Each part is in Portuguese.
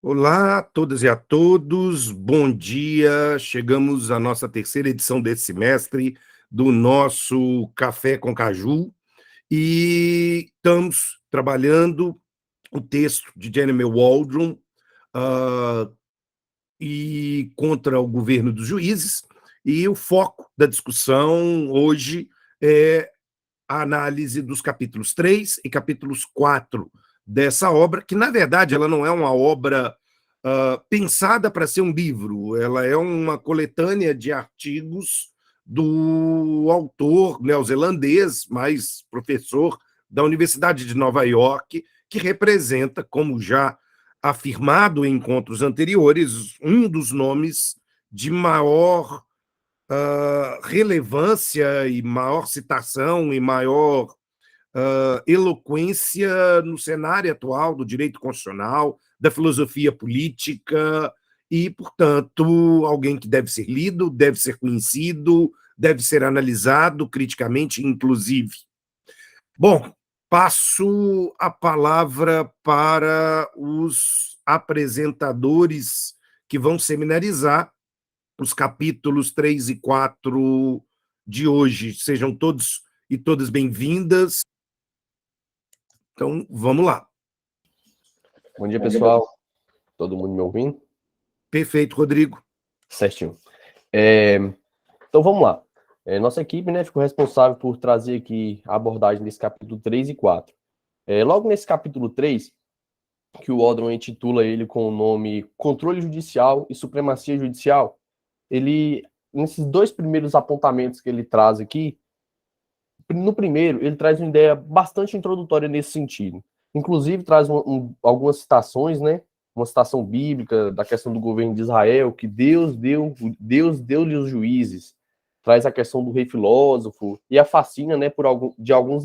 Olá a todas e a todos, bom dia. Chegamos à nossa terceira edição desse semestre do nosso Café com Caju e estamos trabalhando o texto de Jeremy Waldron ah, e contra o governo dos juízes, e o foco da discussão hoje é a análise dos capítulos 3 e capítulos 4 dessa obra, que, na verdade, ela não é uma obra pensada para ser um livro, ela é uma coletânea de artigos do autor neozelandês, mas professor da Universidade de Nova York, que representa, como já afirmado em encontros anteriores, um dos nomes de maior relevância e maior citação e maior eloquência no cenário atual do direito constitucional, da filosofia política e, portanto, alguém que deve ser lido, deve ser conhecido, deve ser analisado criticamente, inclusive. Bom, passo a palavra para os apresentadores que vão seminarizar os capítulos 3 e 4 de hoje. Sejam todos e todas bem-vindas. Então, vamos lá. Bom dia, pessoal. Todo mundo me ouvindo? Perfeito, Rodrigo. Certinho. Então, vamos lá. Nossa equipe, né, ficou responsável por trazer aqui a abordagem desse capítulo 3 e 4. Logo nesse capítulo 3, que o Waldron intitula ele com o nome Controle Judicial e Supremacia Judicial, ele, nesses dois primeiros apontamentos que ele traz aqui, no primeiro, ele traz uma ideia bastante introdutória nesse sentido. Inclusive, traz algumas citações, né? Uma citação bíblica da questão do governo de Israel, que Deus deu-lhe os juízes. Traz a questão do rei filósofo e a fascina, né, de alguns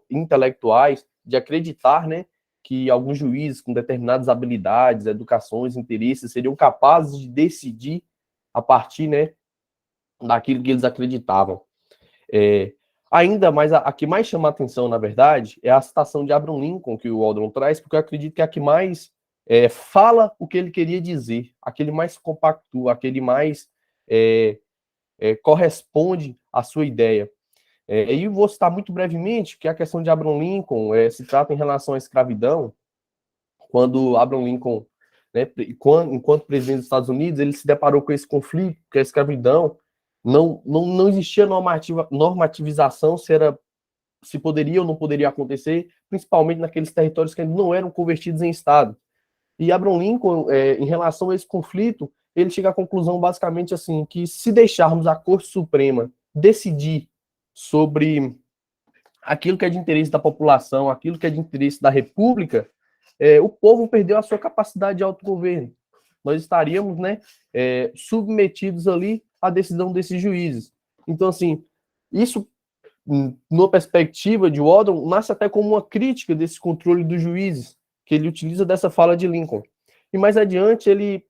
intelectuais de acreditar, né, que alguns juízes com determinadas habilidades, educações, interesses seriam capazes de decidir a partir, né, daquilo que eles acreditavam. Ainda mais, a que mais chama a atenção, na verdade, é a citação de Abraham Lincoln que o Waldron traz, porque eu acredito que é a que mais fala o que ele queria dizer, aquele mais compactua, aquele mais corresponde à sua ideia. E vou citar muito brevemente que a questão de Abraham Lincoln se trata em relação à escravidão, quando Abraham Lincoln, né, enquanto presidente dos Estados Unidos, ele se deparou com esse conflito, que a escravidão não existia normativização se poderia ou não poderia acontecer, principalmente naqueles territórios que ainda não eram convertidos em Estado. E Abraham Lincoln, em relação a esse conflito, ele chega à conclusão basicamente assim, que se deixarmos a Corte Suprema decidir sobre aquilo que é de interesse da população, aquilo que é de interesse da República, o povo perdeu a sua capacidade de autogoverno. Nós estaríamos, né, submetidos ali à decisão desses juízes. Então, assim, isso, numa perspectiva de Waldron, nasce até como uma crítica desse controle dos juízes, que ele utiliza dessa fala de Lincoln. E mais adiante, ele,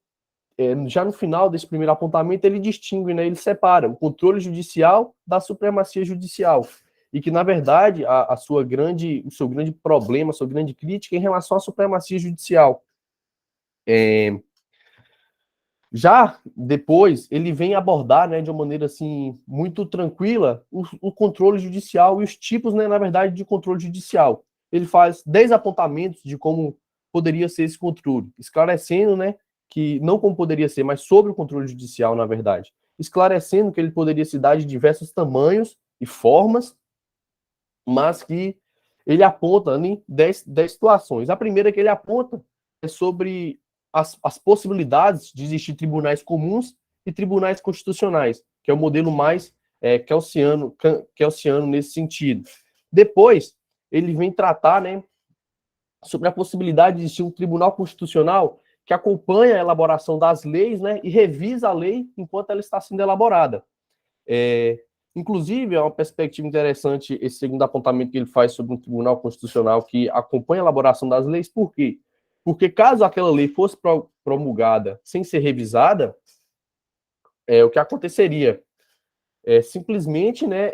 já no final desse primeiro apontamento, ele distingue, né, ele separa o controle judicial da supremacia judicial. E que, na verdade, o seu grande problema, a sua grande crítica é em relação à supremacia judicial. Já depois, ele vem abordar, né, de uma maneira assim, muito tranquila, o controle judicial e os tipos, né, na verdade, de controle judicial. Ele faz 10 apontamentos de como poderia ser esse controle, esclarecendo, né, que não como poderia ser, mas sobre o controle judicial, na verdade. Esclarecendo que ele poderia se dar de diversos tamanhos e formas, mas que ele aponta em 10 situações. A primeira que ele aponta é sobre as possibilidades de existir tribunais comuns e tribunais constitucionais, que é o modelo mais kelsiano nesse sentido. Depois, ele vem tratar, né, sobre a possibilidade de existir um tribunal constitucional que acompanha a elaboração das leis, né, e revisa a lei enquanto ela está sendo elaborada. Inclusive, é uma perspectiva interessante esse segundo apontamento que ele faz sobre um tribunal constitucional que acompanha a elaboração das leis. Por quê? Porque caso aquela lei fosse promulgada sem ser revisada, o que aconteceria? Simplesmente, né,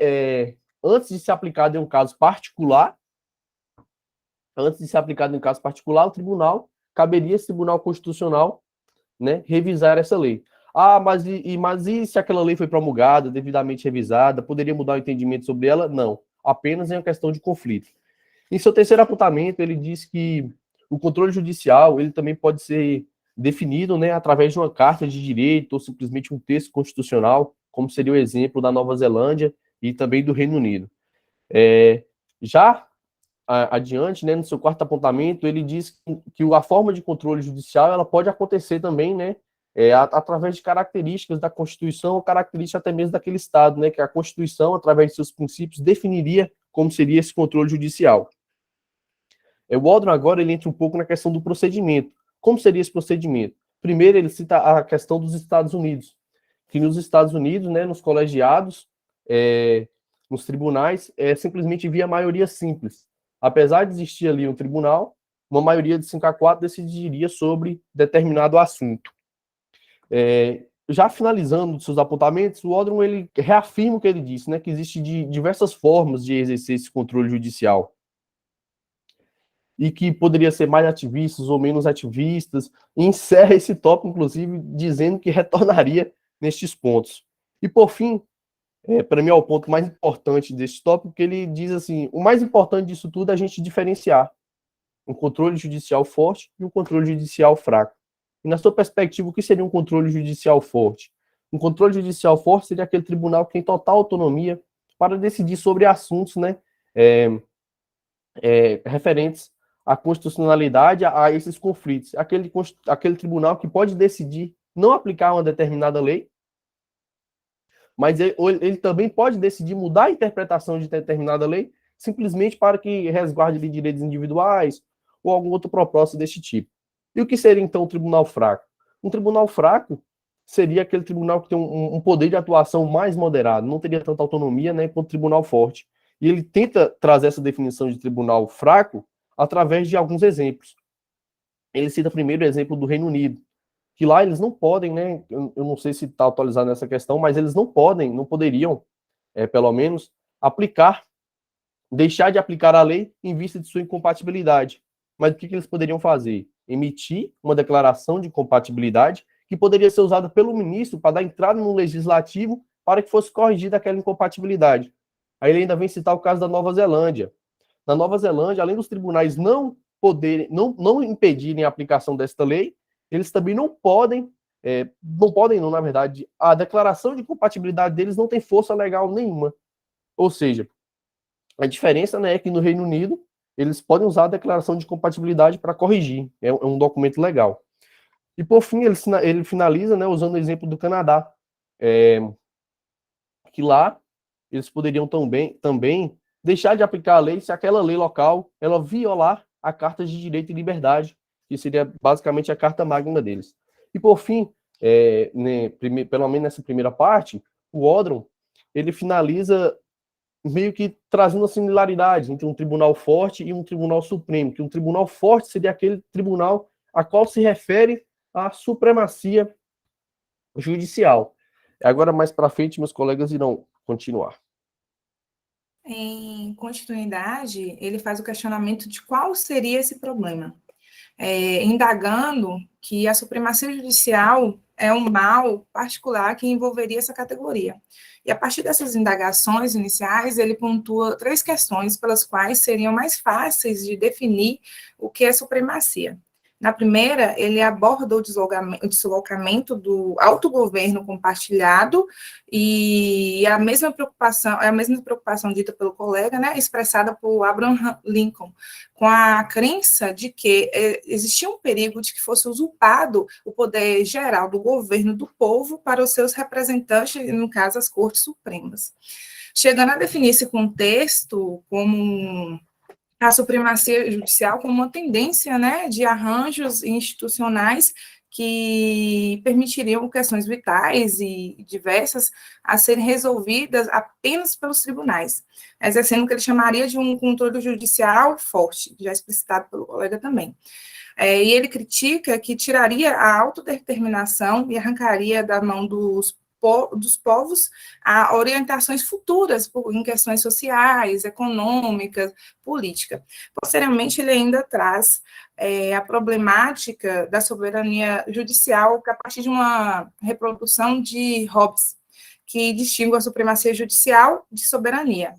antes de ser aplicado em um caso particular, o tribunal caberia esse Tribunal Constitucional, né, revisar essa lei. Ah, mas e se aquela lei foi promulgada, devidamente revisada, poderia mudar o entendimento sobre ela? Não, apenas em uma questão de conflito. Em seu terceiro apontamento, ele diz que o controle judicial ele também pode ser definido, né, através de uma carta de direito ou simplesmente um texto constitucional, como seria o exemplo da Nova Zelândia e também do Reino Unido. Já adiante, né, no seu quarto apontamento, ele diz que a forma de controle judicial ela pode acontecer também, né, através de características da Constituição ou características até mesmo daquele Estado, né, que a Constituição, através de seus princípios, definiria como seria esse controle judicial. O Waldron agora ele entra um pouco na questão do procedimento. Como seria esse procedimento? Primeiro, ele cita a questão dos Estados Unidos, que nos Estados Unidos, né, nos colegiados, nos tribunais, simplesmente via maioria simples. Apesar de existir ali um tribunal, uma maioria de 5-4 decidiria sobre determinado assunto. Já finalizando seus apontamentos, o Waldron ele reafirma o que ele disse, né, que existe diversas formas de exercer esse controle judicial e que poderia ser mais ativistas ou menos ativistas, e encerra esse tópico, inclusive, dizendo que retornaria nestes pontos. E, por fim, para mim é o ponto mais importante desse tópico, que ele diz assim, o mais importante disso tudo é a gente diferenciar um controle judicial forte e um controle judicial fraco. E, na sua perspectiva, o que seria um controle judicial forte? Um controle judicial forte seria aquele tribunal que tem total autonomia para decidir sobre assuntos, né, referentes à constitucionalidade, a esses conflitos. Aquele tribunal que pode decidir não aplicar uma determinada lei, mas ele também pode decidir mudar a interpretação de determinada lei, simplesmente para que resguarde de direitos individuais ou algum outro propósito desse tipo. E o que seria, então, um tribunal fraco? Um tribunal fraco seria aquele tribunal que tem um poder de atuação mais moderado, não teria tanta autonomia, né, quanto o tribunal forte. E ele tenta trazer essa definição de tribunal fraco através de alguns exemplos. Ele cita primeiro o exemplo do Reino Unido, que lá eles não podem, né, eu não sei se está atualizado nessa questão, mas eles não poderiam, pelo menos, deixar de aplicar a lei em vista de sua incompatibilidade. Mas o que eles poderiam fazer? Emitir uma declaração de incompatibilidade que poderia ser usada pelo ministro para dar entrada no legislativo para que fosse corrigida aquela incompatibilidade. Aí ele ainda vem citar o caso da Nova Zelândia. Na Nova Zelândia, além dos tribunais não impedirem a aplicação desta lei, eles também não podem, na verdade, a declaração de incompatibilidade deles não tem força legal nenhuma. Ou seja, a diferença, né, é que no Reino Unido eles podem usar a declaração de incompatibilidade para corrigir, é um documento legal. E por fim, ele finaliza, né, usando o exemplo do Canadá, que lá eles poderiam também deixar de aplicar a lei se aquela lei local ela violar a Carta de Direito e Liberdade, que seria basicamente a Carta Magna deles. E por fim, pelo menos nessa primeira parte, o Waldron ele finaliza meio que trazendo a similaridade entre um tribunal forte e um tribunal supremo, que um tribunal forte seria aquele tribunal a qual se refere à supremacia judicial. Agora, mais para frente, meus colegas irão continuar. Em continuidade, ele faz o questionamento de qual seria esse problema, indagando que a supremacia judicial é um mal particular que envolveria essa categoria. E a partir dessas indagações iniciais, ele pontua 3 questões pelas quais seriam mais fáceis de definir o que é supremacia. Na primeira, ele aborda o deslocamento do autogoverno compartilhado e a mesma preocupação dita pelo colega, né, expressada por Abraham Lincoln, com a crença de que existia um perigo de que fosse usurpado o poder geral do governo do povo para os seus representantes, no caso, as Cortes Supremas. Chegando a definir esse contexto como a supremacia judicial como uma tendência, né, de arranjos institucionais que permitiriam questões vitais e diversas a serem resolvidas apenas pelos tribunais, exercendo o que ele chamaria de um controle judicial forte, já explicitado pelo colega também. E ele critica que tiraria a autodeterminação e arrancaria da mão dos dos povos a orientações futuras em questões sociais, econômicas, política. Posteriormente, ele ainda traz a problemática da soberania judicial a partir de uma reprodução de Hobbes, que distingue a supremacia judicial de soberania.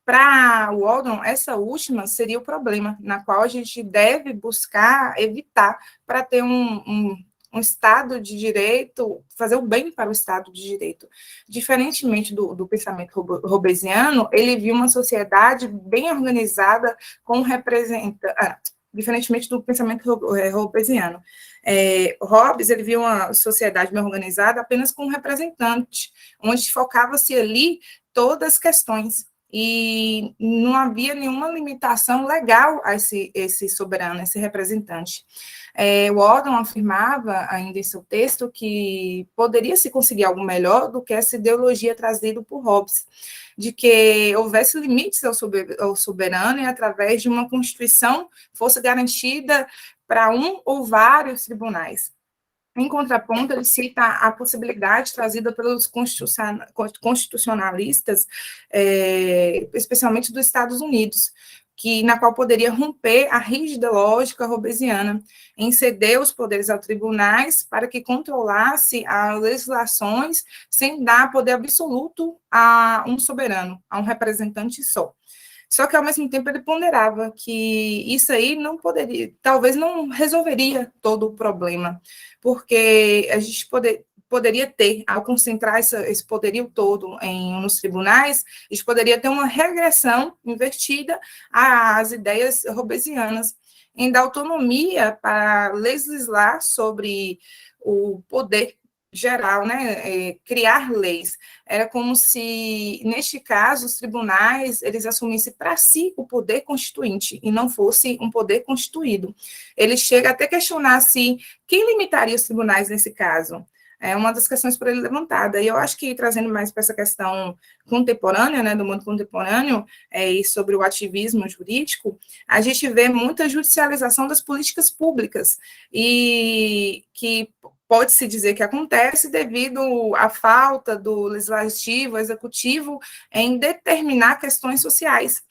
Para Waldron, essa última seria o problema, na qual a gente deve buscar evitar para ter um Estado de direito, fazer o bem para o Estado de direito. Diferentemente do pensamento hobbesiano, ele viu uma sociedade bem organizada com diferentemente do pensamento hobbesiano. Hobbes, ele viu uma sociedade bem organizada apenas com um representante, onde focava-se ali todas as questões, e não havia nenhuma limitação legal a esse soberano, esse representante. Waldron afirmava, ainda em seu texto, que poderia se conseguir algo melhor do que essa ideologia trazida por Hobbes, de que houvesse limites ao soberano e, através de uma Constituição, fosse garantida para um ou vários tribunais. Em contraponto, ele cita a possibilidade trazida pelos constitucionalistas, especialmente dos Estados Unidos, na qual poderia romper a rígida lógica hobbesiana, em ceder os poderes aos tribunais para que controlasse as legislações sem dar poder absoluto a um soberano, a um representante só. Só que, ao mesmo tempo, ele ponderava que isso aí não poderia, talvez não resolveria todo o problema, porque a gente poderia ter, ao concentrar esse poderio todo nos tribunais, a gente poderia ter uma regressão invertida às ideias hobbesianas, em dar autonomia para legislar sobre o poder geral, né, criar leis. Era como se, neste caso, os tribunais, eles assumissem para si o poder constituinte, e não fosse um poder constituído. Ele chega até a questionar, assim, quem limitaria os tribunais nesse caso? É uma das questões por ele levantada, e eu acho que, trazendo mais para essa questão contemporânea, né, do mundo contemporâneo, e sobre o ativismo jurídico, a gente vê muita judicialização das políticas públicas, e que pode-se dizer que acontece devido à falta do legislativo, executivo, em determinar questões sociais.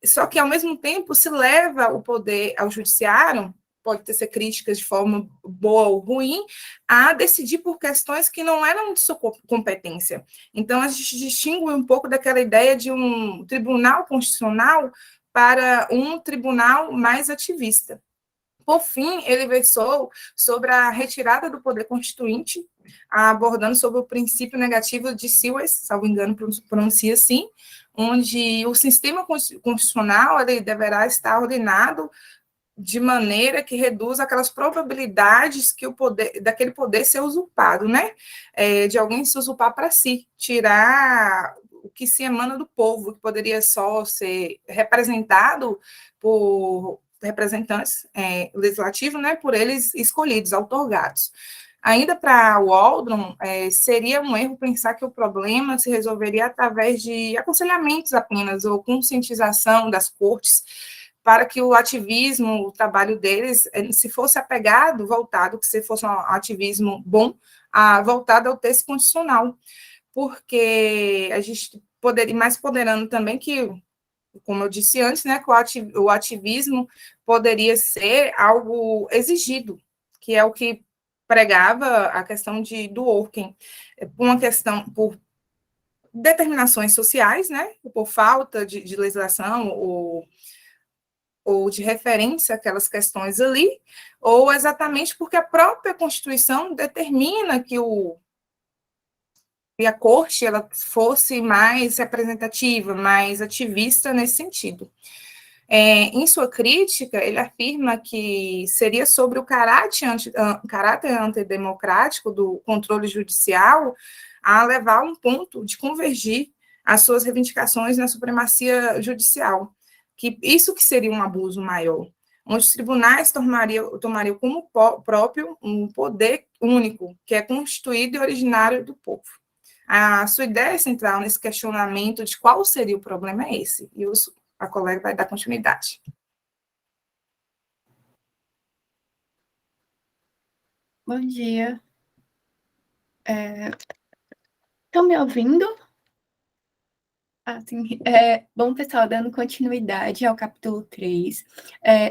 Só que, ao mesmo tempo, se leva o poder ao judiciário, pode ter críticas de forma boa ou ruim, a decidir por questões que não eram de sua competência. Então, a gente distingue um pouco daquela ideia de um tribunal constitucional para um tribunal mais ativista. Por fim, ele versou sobre a retirada do poder constituinte, abordando sobre o princípio negativo de Siwes, salvo engano, pronuncia assim, onde o sistema constitucional ele deverá estar ordenado de maneira que reduza aquelas probabilidades que daquele poder ser usurpado, né? De alguém se usurpar para si, tirar o que se emana do povo, que poderia só ser representado por representantes legislativos, né, por eles escolhidos, outorgados. Ainda para Waldron, seria um erro pensar que o problema se resolveria através de aconselhamentos apenas, ou conscientização das cortes, para que o ativismo, o trabalho deles, se fosse apegado, voltado, que se fosse um ativismo bom, voltado ao texto constitucional, porque a gente poderia, mais ponderando também que, como eu disse antes, né, que o ativismo poderia ser algo exigido, que é o que pregava a questão do Durkheim, por determinações sociais, né, por falta de legislação ou de referência àquelas questões ali, ou exatamente porque a própria Constituição determina que a corte ela fosse mais representativa, mais ativista nesse sentido. Em sua crítica, ele afirma que seria sobre o caráter antidemocrático do controle judicial a levar a um ponto de convergir as suas reivindicações na supremacia judicial, que isso que seria um abuso maior, onde os tribunais tomariam como próprio um poder único, que é constituído e originário do povo. A sua ideia central nesse questionamento de qual seria o problema é esse, e a colega vai dar continuidade. Bom dia. Estão me ouvindo? Sim. Bom, pessoal, dando continuidade ao capítulo 3,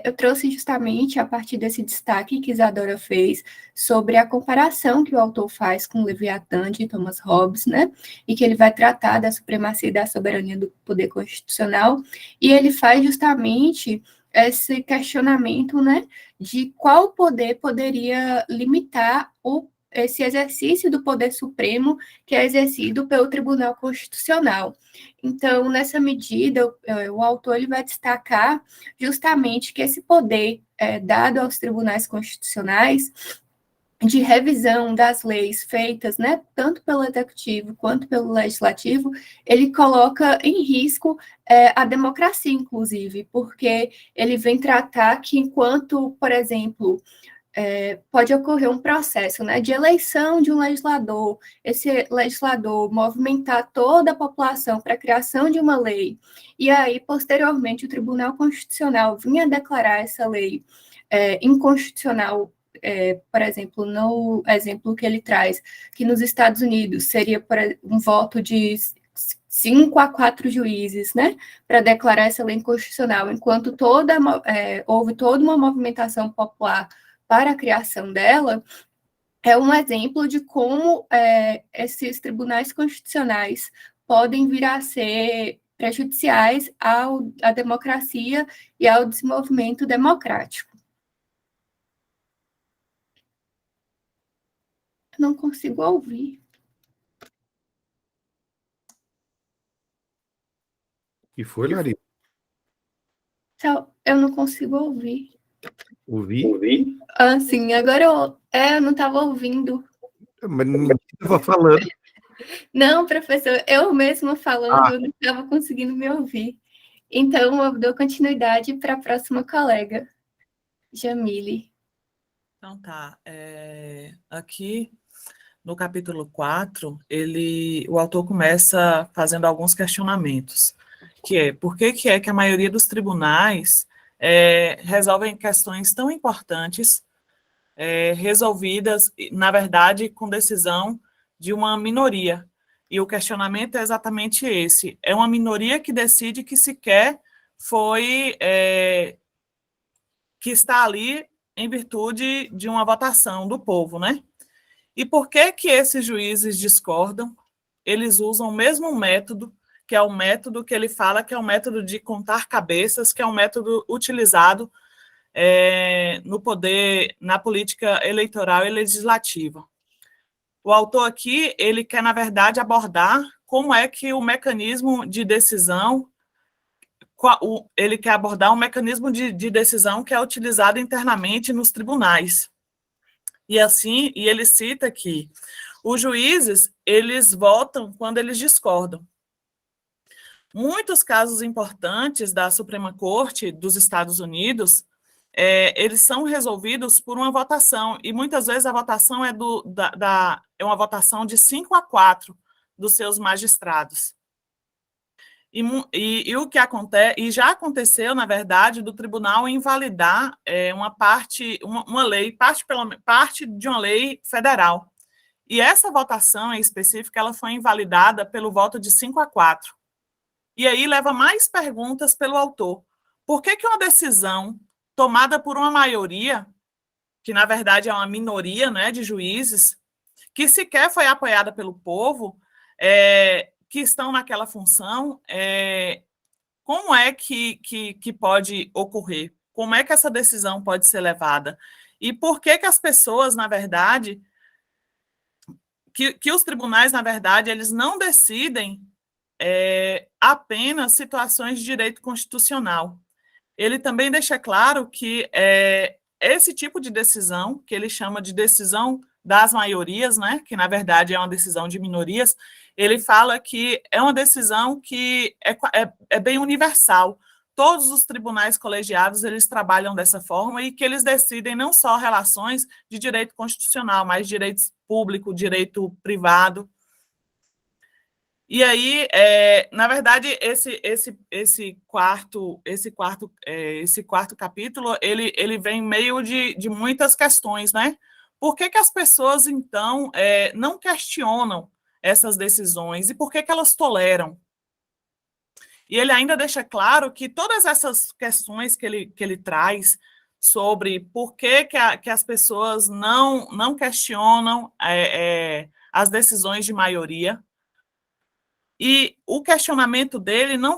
eu trouxe justamente a partir desse destaque que Isadora fez sobre a comparação que o autor faz com Leviatã de Thomas Hobbes, né? E que ele vai tratar da supremacia e da soberania do poder constitucional, e ele faz justamente esse questionamento, né, de qual poder poderia limitar esse exercício do poder supremo que é exercido pelo Tribunal Constitucional. Então, nessa medida, o autor ele vai destacar justamente que esse poder dado aos tribunais constitucionais de revisão das leis feitas, né, tanto pelo executivo quanto pelo legislativo, ele coloca em risco a democracia, inclusive, porque ele vem tratar que enquanto, por exemplo, pode ocorrer um processo, né, de eleição de um legislador, esse legislador movimentar toda a população para a criação de uma lei, e aí, posteriormente, o Tribunal Constitucional vinha declarar essa lei inconstitucional, por exemplo, no exemplo que ele traz, que nos Estados Unidos seria um voto de 5 a 4 juízes, né, para declarar essa lei inconstitucional, enquanto houve toda uma movimentação popular para a criação dela, é um exemplo de como esses tribunais constitucionais podem vir a ser prejudiciais à democracia e ao desenvolvimento democrático. Não consigo ouvir. E foi, Larissa? Eu não consigo ouvir. Ouvir? Sim, agora eu não estava ouvindo. Mas ninguém estava falando. Não, professor, eu mesma falando, eu não estava conseguindo me ouvir. Então, eu dou continuidade para a próxima colega, Jamile. Então tá, aqui no capítulo 4, o autor começa fazendo alguns questionamentos, que é, por que a maioria dos tribunais resolvem questões tão importantes, resolvidas, na verdade, com decisão de uma minoria. E o questionamento é exatamente esse, é uma minoria que decide que sequer que está ali em virtude de uma votação do povo, né? E por que esses juízes discordam? Eles usam o mesmo método, que é o método que ele fala que é o método de contar cabeças, que é um método utilizado no poder, na política eleitoral e legislativa. O autor aqui, ele quer, na verdade, abordar como é que o mecanismo de decisão, ele quer abordar um mecanismo de decisão que é utilizado internamente nos tribunais. E assim, ele cita que os juízes, eles votam quando eles discordam. Muitos casos importantes da Suprema Corte dos Estados Unidos, eles são resolvidos por uma votação, e muitas vezes a votação é uma votação de 5 a 4 dos seus magistrados. E o que acontece, e já aconteceu, na verdade, do tribunal invalidar uma lei, parte de uma lei federal. E essa votação em específica, ela foi invalidada pelo voto de 5 a 4. E aí leva mais perguntas pelo autor. Por que uma decisão tomada por uma maioria, que na verdade é uma minoria, né, de juízes, que sequer foi apoiada pelo povo, que estão naquela função, como é que pode ocorrer? Como é que essa decisão pode ser levada? E por que as pessoas, na verdade, que os tribunais, na verdade, eles não decidem apenas situações de direito constitucional. Ele também deixa claro que esse tipo de decisão, que ele chama de decisão das maiorias, né, que na verdade é uma decisão de minorias, ele fala que é uma decisão que é bem universal. Todos os tribunais colegiados, eles trabalham dessa forma e que eles decidem não só relações de direito constitucional, mas direito público, direito privado. E aí, na verdade, esse quarto capítulo, ele vem meio de muitas questões, né? Por que as pessoas, então, não questionam essas decisões e por que elas toleram. E ele ainda deixa claro que todas essas questões que ele traz sobre por que as pessoas não questionam as decisões de maioria, e o questionamento dele não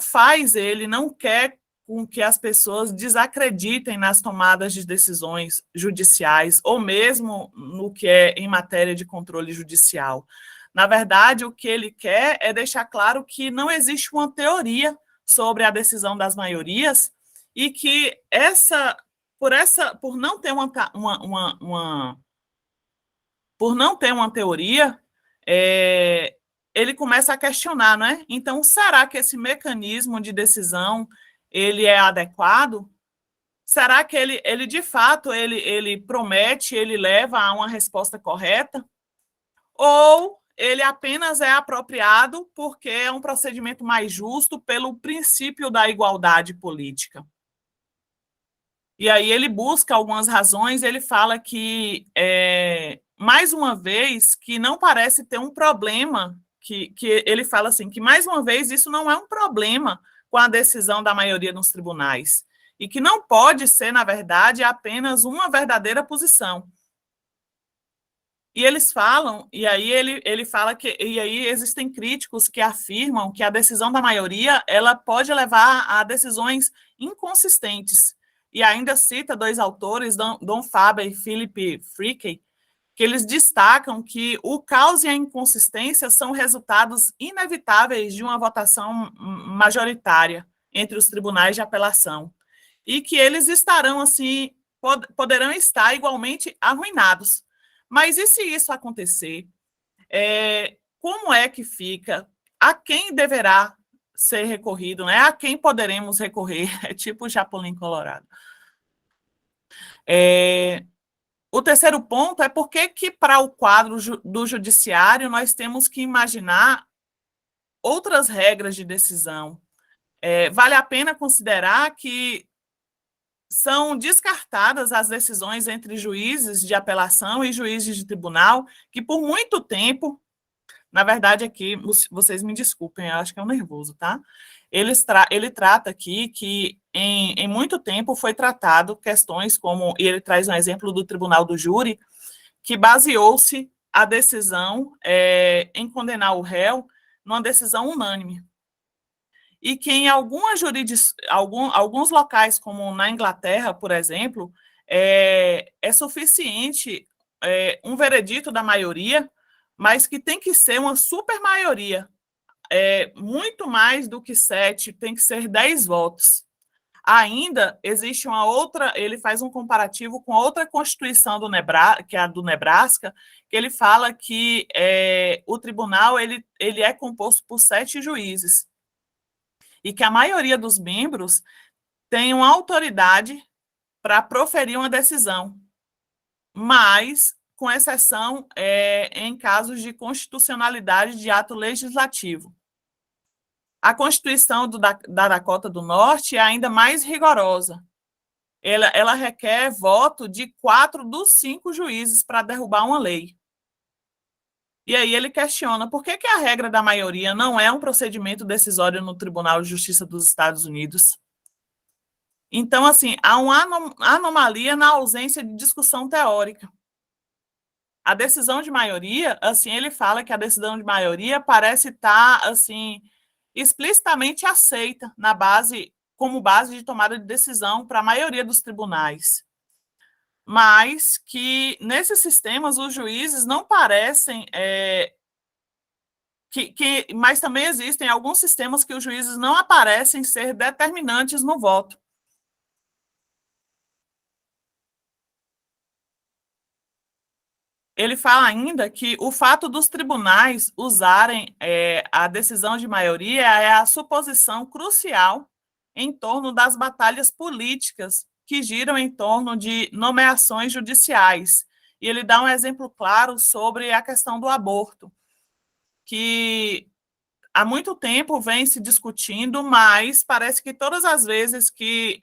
quer com que as pessoas desacreditem nas tomadas de decisões judiciais, ou mesmo no que é em matéria de controle judicial. Na verdade, o que ele quer é deixar claro que não existe uma teoria sobre a decisão das maiorias e que por não ter uma teoria, ele começa a questionar, né? Então, será que esse mecanismo de decisão ele é adequado? Será que ele de fato ele promete, ele leva a uma resposta correta? Ou ele apenas é apropriado porque é um procedimento mais justo pelo princípio da igualdade política? E aí ele busca algumas razões, ele fala que, mais uma vez, que não parece ter um problema, que ele fala assim, que mais uma vez isso não é um problema com a decisão da maioria nos tribunais, e que não pode ser, na verdade, apenas uma verdadeira posição. E eles falam, e aí ele fala que, e aí existem críticos que afirmam que a decisão da maioria ela pode levar a decisões inconsistentes. E ainda cita dois autores, Don Faber e Philip Freakey, que eles destacam que o caos e a inconsistência são resultados inevitáveis de uma votação majoritária entre os tribunais de apelação, e que eles estarão, assim, poderão estar igualmente arruinados. Mas e se isso acontecer? Como é que fica? A quem deverá ser recorrido? Né? A quem poderemos recorrer? É tipo o Chapolin Colorado. O terceiro ponto é por que para o quadro do judiciário nós temos que imaginar outras regras de decisão. Vale a pena considerar que são descartadas as decisões entre juízes de apelação e juízes de tribunal, que por muito tempo, na verdade aqui, vocês me desculpem, eu acho que é um nervoso, tá? Ele trata aqui que em muito tempo foi tratado questões como, e ele traz um exemplo do Tribunal do Júri, que baseou-se a decisão em condenar o réu numa decisão unânime. E que em alguns locais, como na Inglaterra, por exemplo, é suficiente um veredito da maioria, mas que tem que ser uma supermaioria. Muito mais do que 7, tem que ser 10 votos. Ainda existe uma outra, ele faz um comparativo com outra constituição do Nebraska, que é a do Nebraska, que ele fala que o tribunal ele é composto por 7 juízes, e que a maioria dos membros tem uma autoridade para proferir uma decisão, mas com exceção em casos de constitucionalidade de ato legislativo. A Constituição da Dakota do Norte é ainda mais rigorosa. Ela requer voto de 4 dos 5 juízes para derrubar uma lei. E aí ele questiona por que a regra da maioria não é um procedimento decisório no Tribunal de Justiça dos Estados Unidos. Então, assim, há uma anomalia na ausência de discussão teórica. A decisão de maioria, assim, ele fala que a decisão de maioria parece estar, assim, explicitamente aceita como base de tomada de decisão para a maioria dos tribunais. Mas que nesses sistemas os juízes não parecem... mas também existem alguns sistemas que os juízes não aparecem ser determinantes no voto. Ele fala ainda que o fato dos tribunais usarem a decisão de maioria é a suposição crucial em torno das batalhas políticas que giram em torno de nomeações judiciais. E ele dá um exemplo claro sobre a questão do aborto, que há muito tempo vem se discutindo, mas parece que todas as vezes que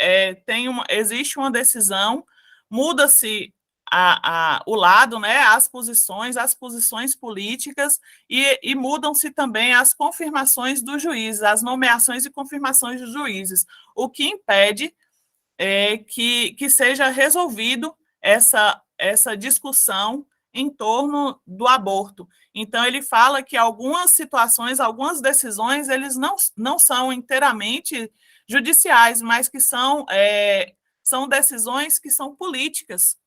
existe uma decisão, muda-se o lado, né, as posições políticas, e mudam-se também as confirmações dos juízes, as nomeações e confirmações dos juízes, o que impede que seja resolvido essa discussão em torno do aborto. Então, ele fala que algumas situações, algumas decisões, eles não são inteiramente judiciais, mas que são decisões que são políticas.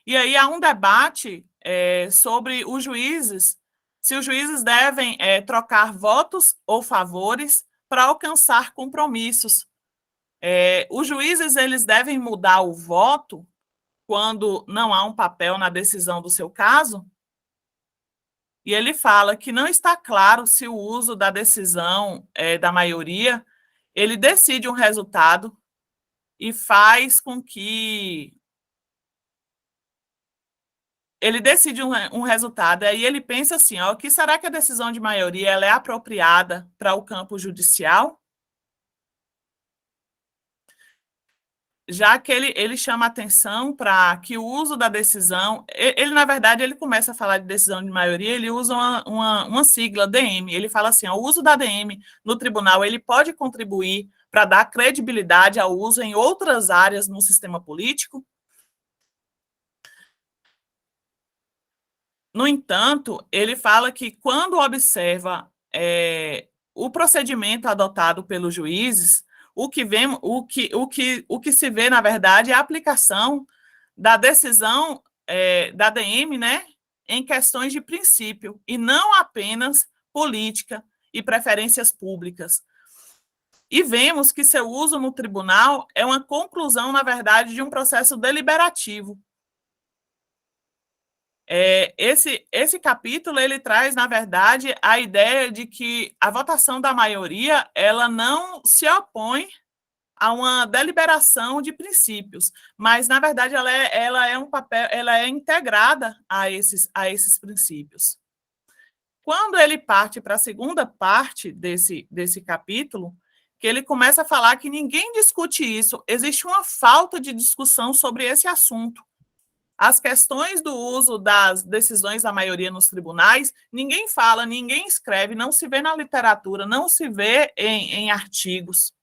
E aí há um debate sobre os juízes, se os juízes devem trocar votos ou favores para alcançar compromissos. Os juízes eles devem mudar o voto quando não há um papel na decisão do seu caso. E ele fala que não está claro se o uso da decisão da maioria, ele decide um resultado e faz com que ele decide um resultado, aí ele pensa assim, ó, que será que a decisão de maioria ela é apropriada para o campo judicial? Já que ele chama atenção para que o uso da decisão, na verdade, ele começa a falar de decisão de maioria, ele usa uma sigla, DM, ele fala assim, ó, o uso da DM no tribunal, ele pode contribuir para dar credibilidade ao uso em outras áreas no sistema político. No entanto, ele fala que quando observa o procedimento adotado pelos juízes, o que se vê, na verdade, é a aplicação da decisão da DM, né, em questões de princípio, e não apenas política e preferências públicas. E vemos que seu uso no tribunal é uma conclusão, na verdade, de um processo deliberativo. Esse capítulo ele traz, na verdade, a ideia de que a votação da maioria ela não se opõe a uma deliberação de princípios, mas, na verdade, ela é integrada a esses princípios. Quando ele parte para a segunda parte desse capítulo, que ele começa a falar que ninguém discute isso, existe uma falta de discussão sobre esse assunto. As questões do uso das decisões da maioria nos tribunais, ninguém fala, ninguém escreve, não se vê na literatura, não se vê em artigos.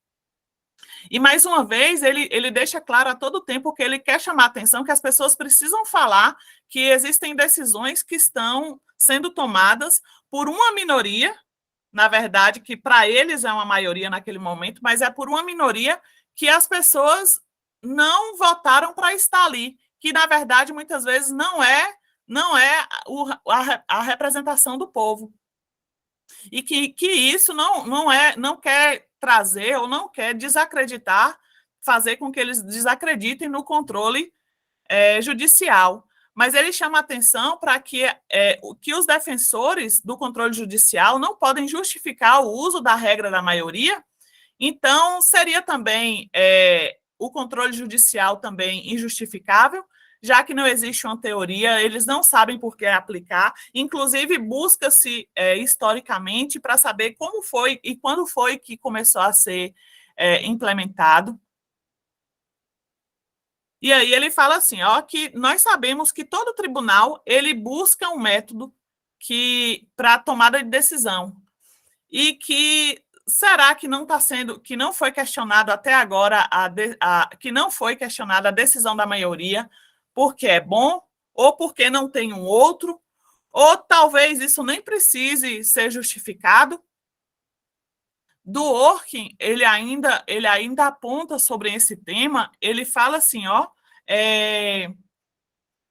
E, mais uma vez, ele deixa claro a todo tempo que ele quer chamar a atenção que as pessoas precisam falar que existem decisões que estão sendo tomadas por uma minoria, na verdade, que para eles é uma maioria naquele momento, mas é por uma minoria que as pessoas não votaram para estar ali, que, na verdade, muitas vezes não é a representação do povo. E que isso não quer trazer ou não quer desacreditar, fazer com que eles desacreditem no controle judicial. Mas ele chama atenção para que os defensores do controle judicial não podem justificar o uso da regra da maioria. Então, seria também o controle judicial também injustificável, já que não existe uma teoria, eles não sabem por que aplicar, inclusive busca-se historicamente para saber como foi e quando foi que começou a ser implementado. E aí ele fala assim, ó, que nós sabemos que todo tribunal ele busca um método para tomada de decisão, e que será que não está sendo, que não foi questionado até agora, que não foi questionada a decisão da maioria, porque é bom, ou porque não tem um outro, ou talvez isso nem precise ser justificado. Dworkin, ele ainda aponta sobre esse tema, ele fala assim, ó,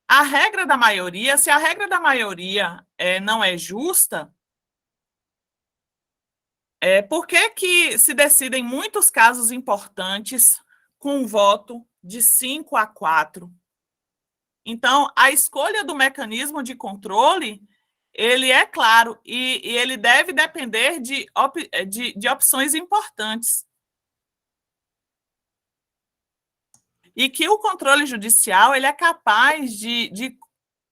a regra da maioria, se a regra da maioria não é justa, por que se decidem muitos casos importantes com um voto de 5-4? Então, a escolha do mecanismo de controle, ele é claro, e ele deve depender de opções importantes. E que o controle judicial, ele é capaz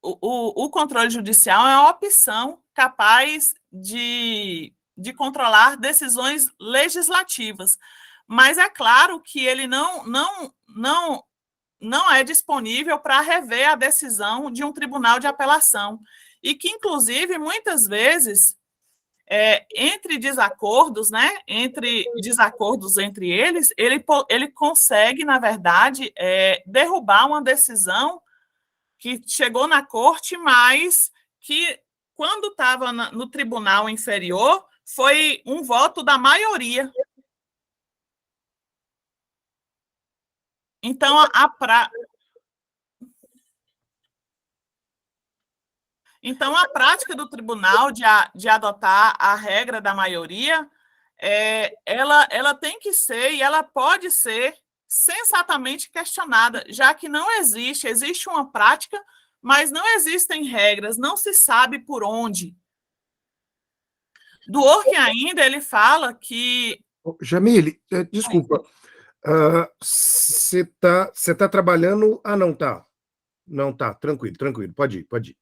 o controle judicial é uma opção capaz de controlar decisões legislativas. Mas é claro que ele não não é disponível para rever a decisão de um tribunal de apelação. E que, inclusive, muitas vezes, entre desacordos, né, entre eles, ele consegue, na verdade, derrubar uma decisão que chegou na corte, mas que, quando estava no tribunal inferior, foi um voto da maioria. Então, Então, a prática do tribunal de adotar a regra da maioria, ela tem que ser e ela pode ser sensatamente questionada, já que não existe uma prática, mas não existem regras, não se sabe por onde. Dworkin ainda, ele fala que... Jamile, desculpa, você tá trabalhando... Ah, não tá. Não tá, tranquilo, pode ir.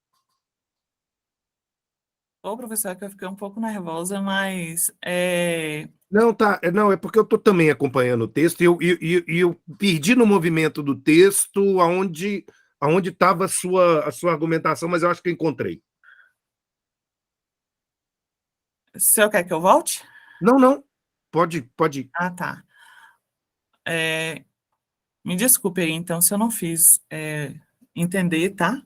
Ô, professor, que eu fiquei um pouco nervosa, mas... Não, tá. Não, é porque eu estou também acompanhando o texto e eu perdi no movimento do texto aonde estava a sua argumentação, mas eu acho que eu encontrei. O senhor quer que eu volte? Não. Pode ir. Ah, tá. Me desculpe aí, então, se eu não fiz entender, tá?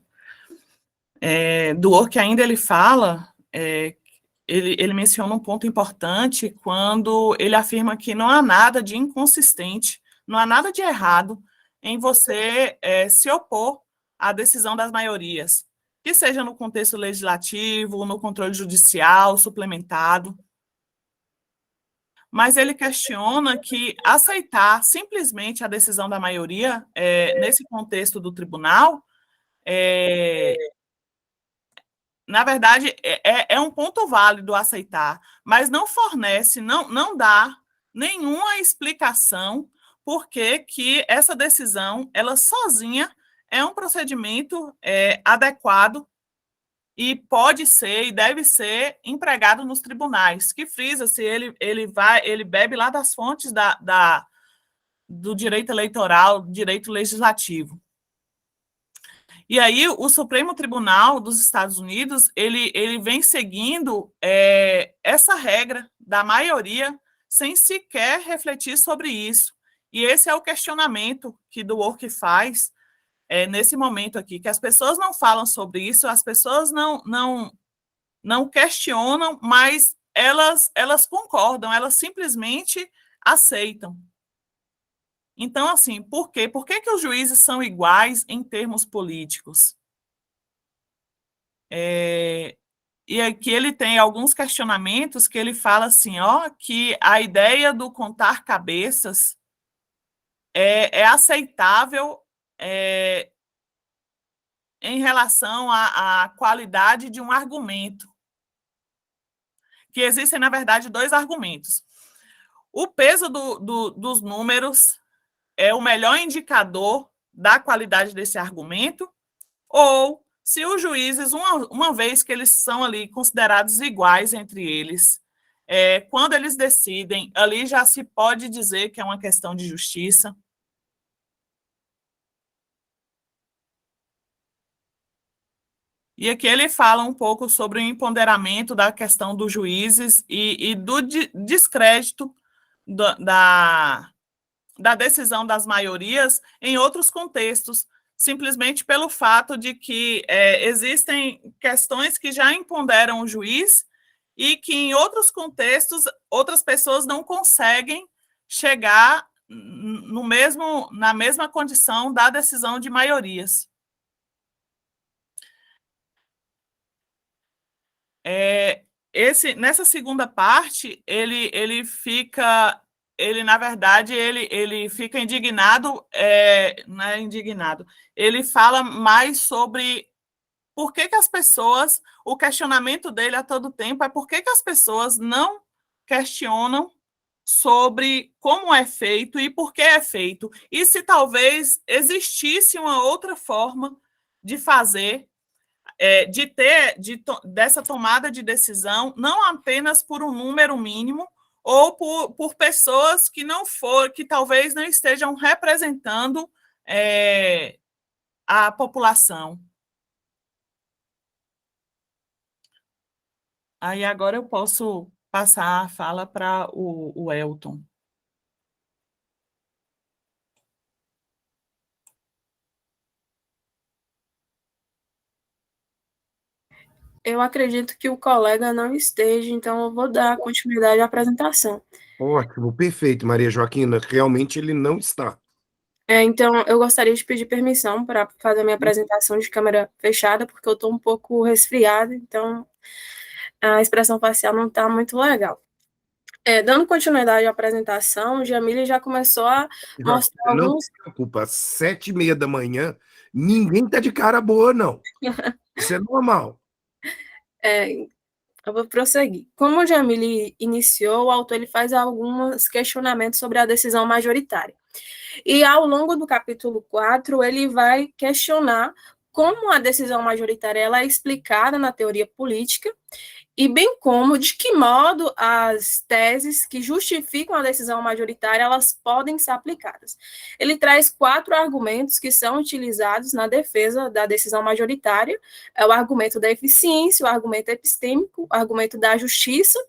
Dworkin ainda ele fala... Ele menciona um ponto importante quando ele afirma que não há nada de inconsistente, não há nada de errado em você se opor à decisão das maiorias, que seja no contexto legislativo, no controle judicial, suplementado. Mas ele questiona que aceitar simplesmente a decisão da maioria, nesse contexto do tribunal, na verdade, é um ponto válido aceitar, mas não fornece, não dá nenhuma explicação por que essa decisão, ela sozinha, é um procedimento adequado e pode ser e deve ser empregado nos tribunais, que frisa-se, ele bebe lá das fontes do direito eleitoral, direito legislativo. E aí, o Supremo Tribunal dos Estados Unidos, ele vem seguindo essa regra da maioria, sem sequer refletir sobre isso. E esse é o questionamento que Dworkin faz nesse momento aqui, que as pessoas não falam sobre isso, as pessoas não questionam, mas elas concordam, elas simplesmente aceitam. Então, assim, por quê? Por que os juízes são iguais em termos políticos? E aqui ele tem alguns questionamentos que ele fala assim, que a ideia do contar cabeças é aceitável em relação à qualidade de um argumento. Que existem, na verdade, dois argumentos. O peso dos números é o melhor indicador da qualidade desse argumento, ou se os juízes, uma vez que eles são ali considerados iguais entre eles, quando eles decidem, ali já se pode dizer que é uma questão de justiça. E aqui ele fala um pouco sobre o empoderamento da questão dos juízes e do descrédito da decisão das maiorias em outros contextos, simplesmente pelo fato de que existem questões que já empoderam o juiz e que em outros contextos outras pessoas não conseguem chegar na mesma condição da decisão de maiorias. Nessa segunda parte, ele fica... na verdade, ele fica indignado, não é indignado, ele fala mais sobre por que as pessoas, o questionamento dele a todo tempo é por que as pessoas não questionam sobre como é feito e por que é feito, e se talvez existisse uma outra forma de fazer, dessa tomada de decisão, não apenas por um número mínimo, ou por pessoas que talvez não estejam representando a população. Aí agora eu posso passar a fala para o Elton. Eu acredito que o colega não esteja, então eu vou dar continuidade à apresentação. Ótimo, perfeito, Maria Joaquina. Realmente ele não está. Então, eu gostaria de pedir permissão para fazer a minha apresentação de câmera fechada, porque eu estou um pouco resfriada, então a expressão facial não está muito legal. Dando continuidade à apresentação, Jamile já começou a mostrar Não alguns... se preocupa, às 7h30 da manhã, ninguém está de cara boa, não. Isso é normal. Eu vou prosseguir. Como o Jamile iniciou, o autor ele faz alguns questionamentos sobre a decisão majoritária. E ao longo do capítulo 4, ele vai questionar como a decisão majoritária ela é explicada na teoria política e bem como de que modo as teses que justificam a decisão majoritária elas podem ser aplicadas. Ele traz 4 argumentos que são utilizados na defesa da decisão majoritária: é o argumento da eficiência, o argumento epistêmico, o argumento da justiça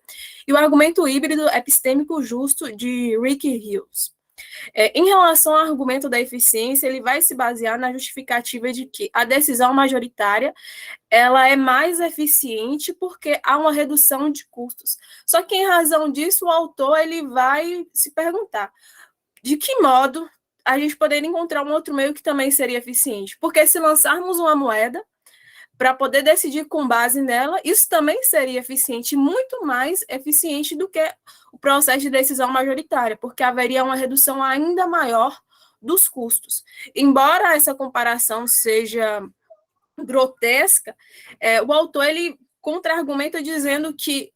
e o argumento híbrido epistêmico justo de Rick Hills. Em relação ao argumento da eficiência, ele vai se basear na justificativa de que a decisão majoritária ela é mais eficiente porque há uma redução de custos. Só que, em razão disso, o autor ele vai se perguntar de que modo a gente poderia encontrar um outro meio que também seria eficiente. Porque se lançarmos uma moeda para poder decidir com base nela, isso também seria eficiente, muito mais eficiente do que o processo de decisão majoritária, porque haveria uma redução ainda maior dos custos. Embora essa comparação seja grotesca, o autor ele contra-argumenta dizendo que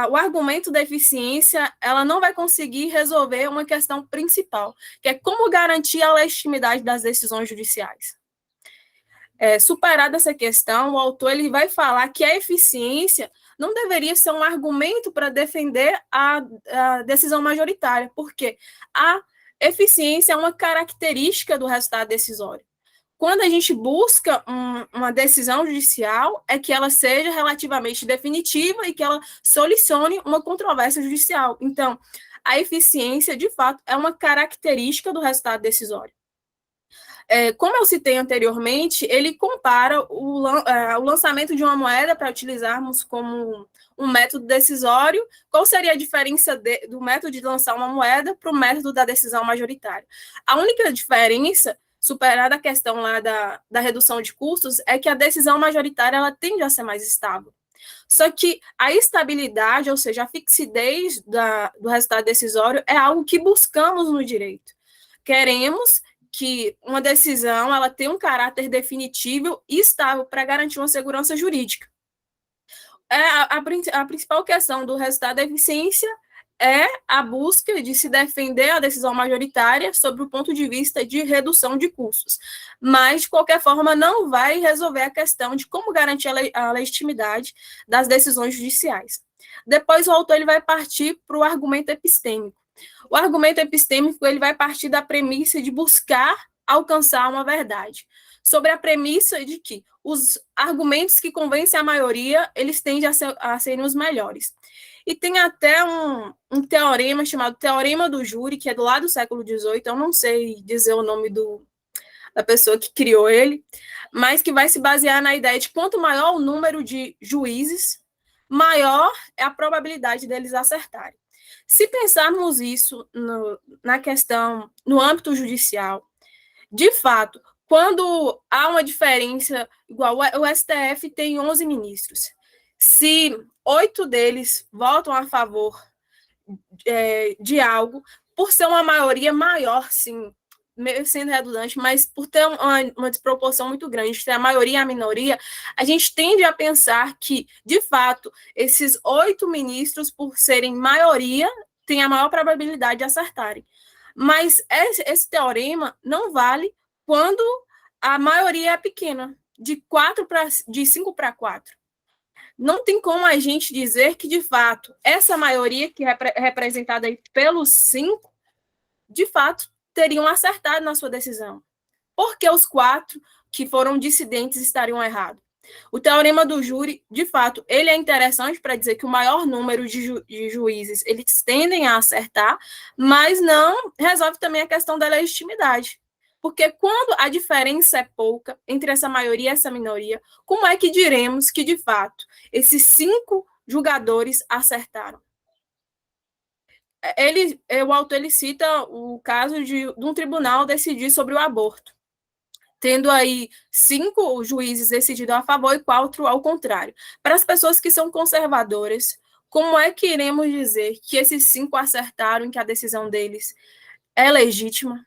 o argumento da eficiência ela não vai conseguir resolver uma questão principal, que é como garantir a legitimidade das decisões judiciais. Superada essa questão, o autor ele vai falar que a eficiência não deveria ser um argumento para defender a decisão majoritária, porque a eficiência é uma característica do resultado decisório. Quando a gente busca uma decisão judicial, é que ela seja relativamente definitiva e que ela solucione uma controvérsia judicial. Então, a eficiência, de fato, é uma característica do resultado decisório. Como eu citei anteriormente, ele compara o lançamento de uma moeda para utilizarmos como um método decisório. Qual seria a diferença do método de lançar uma moeda para o método da decisão majoritária? A única diferença, superada a questão lá da redução de custos, é que a decisão majoritária ela tende a ser mais estável. Só que a estabilidade, ou seja, a fixidez do resultado decisório é algo que buscamos no direito. Queremos que uma decisão ela tenha um caráter definitivo e estável para garantir uma segurança jurídica. A principal questão do resultado da eficiência é a busca de se defender a decisão majoritária sob o ponto de vista de redução de custos. Mas, de qualquer forma, não vai resolver a questão de como garantir a legitimidade das decisões judiciais. Depois, o autor ele vai partir para o argumento epistêmico. O argumento epistêmico ele vai partir da premissa de buscar alcançar uma verdade, sobre a premissa de que os argumentos que convencem a maioria, eles tendem a serem os melhores. E tem até um teorema chamado Teorema do Júri, que é do lado do século XVIII, eu não sei dizer o nome da pessoa que criou ele, mas que vai se basear na ideia de quanto maior o número de juízes, maior é a probabilidade deles acertarem. Se pensarmos isso na questão, no âmbito judicial, de fato, quando há uma diferença, igual o STF tem 11 ministros, se 8 deles votam a favor de algo, por ser uma maioria maior, sim, sendo redundante, mas por ter uma desproporção muito grande entre a maioria e a minoria, a gente tende a pensar que, de fato, esses 8 ministros, por serem maioria, têm a maior probabilidade de acertarem. Mas esse teorema não vale quando a maioria é pequena, de 5 para 4. Não tem como a gente dizer que, de fato, essa maioria que é representada aí pelos 5, de fato, teriam acertado na sua decisão. Por que os 4 que foram dissidentes estariam errados? O teorema do júri, de fato, ele é interessante para dizer que o maior número de juízes, eles tendem a acertar, mas não resolve também a questão da legitimidade. Porque quando a diferença é pouca entre essa maioria e essa minoria, como é que diremos que, de fato, esses 5 julgadores acertaram? O autor ele cita o caso de um tribunal decidir sobre o aborto, tendo aí 5 juízes decidindo a favor e 4 ao contrário. Para as pessoas que são conservadoras, como é que iremos dizer que esses 5 acertaram em que a decisão deles é legítima?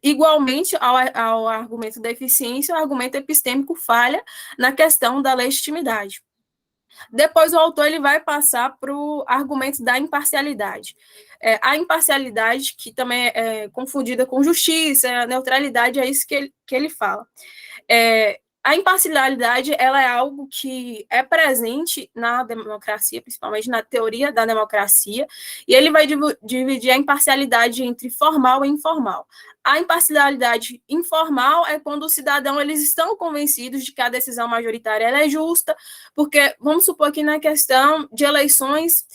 Igualmente ao argumento da eficiência, o argumento epistêmico falha na questão da legitimidade. Depois o autor ele vai passar para o argumento da imparcialidade. A imparcialidade, que também é confundida com justiça, neutralidade, é isso que ele fala. A imparcialidade ela é algo que é presente na democracia, principalmente na teoria da democracia, e ele vai dividir a imparcialidade entre formal e informal. A imparcialidade informal é quando os cidadãos eles estão convencidos de que a decisão majoritária ela é justa, porque vamos supor que na questão de eleições,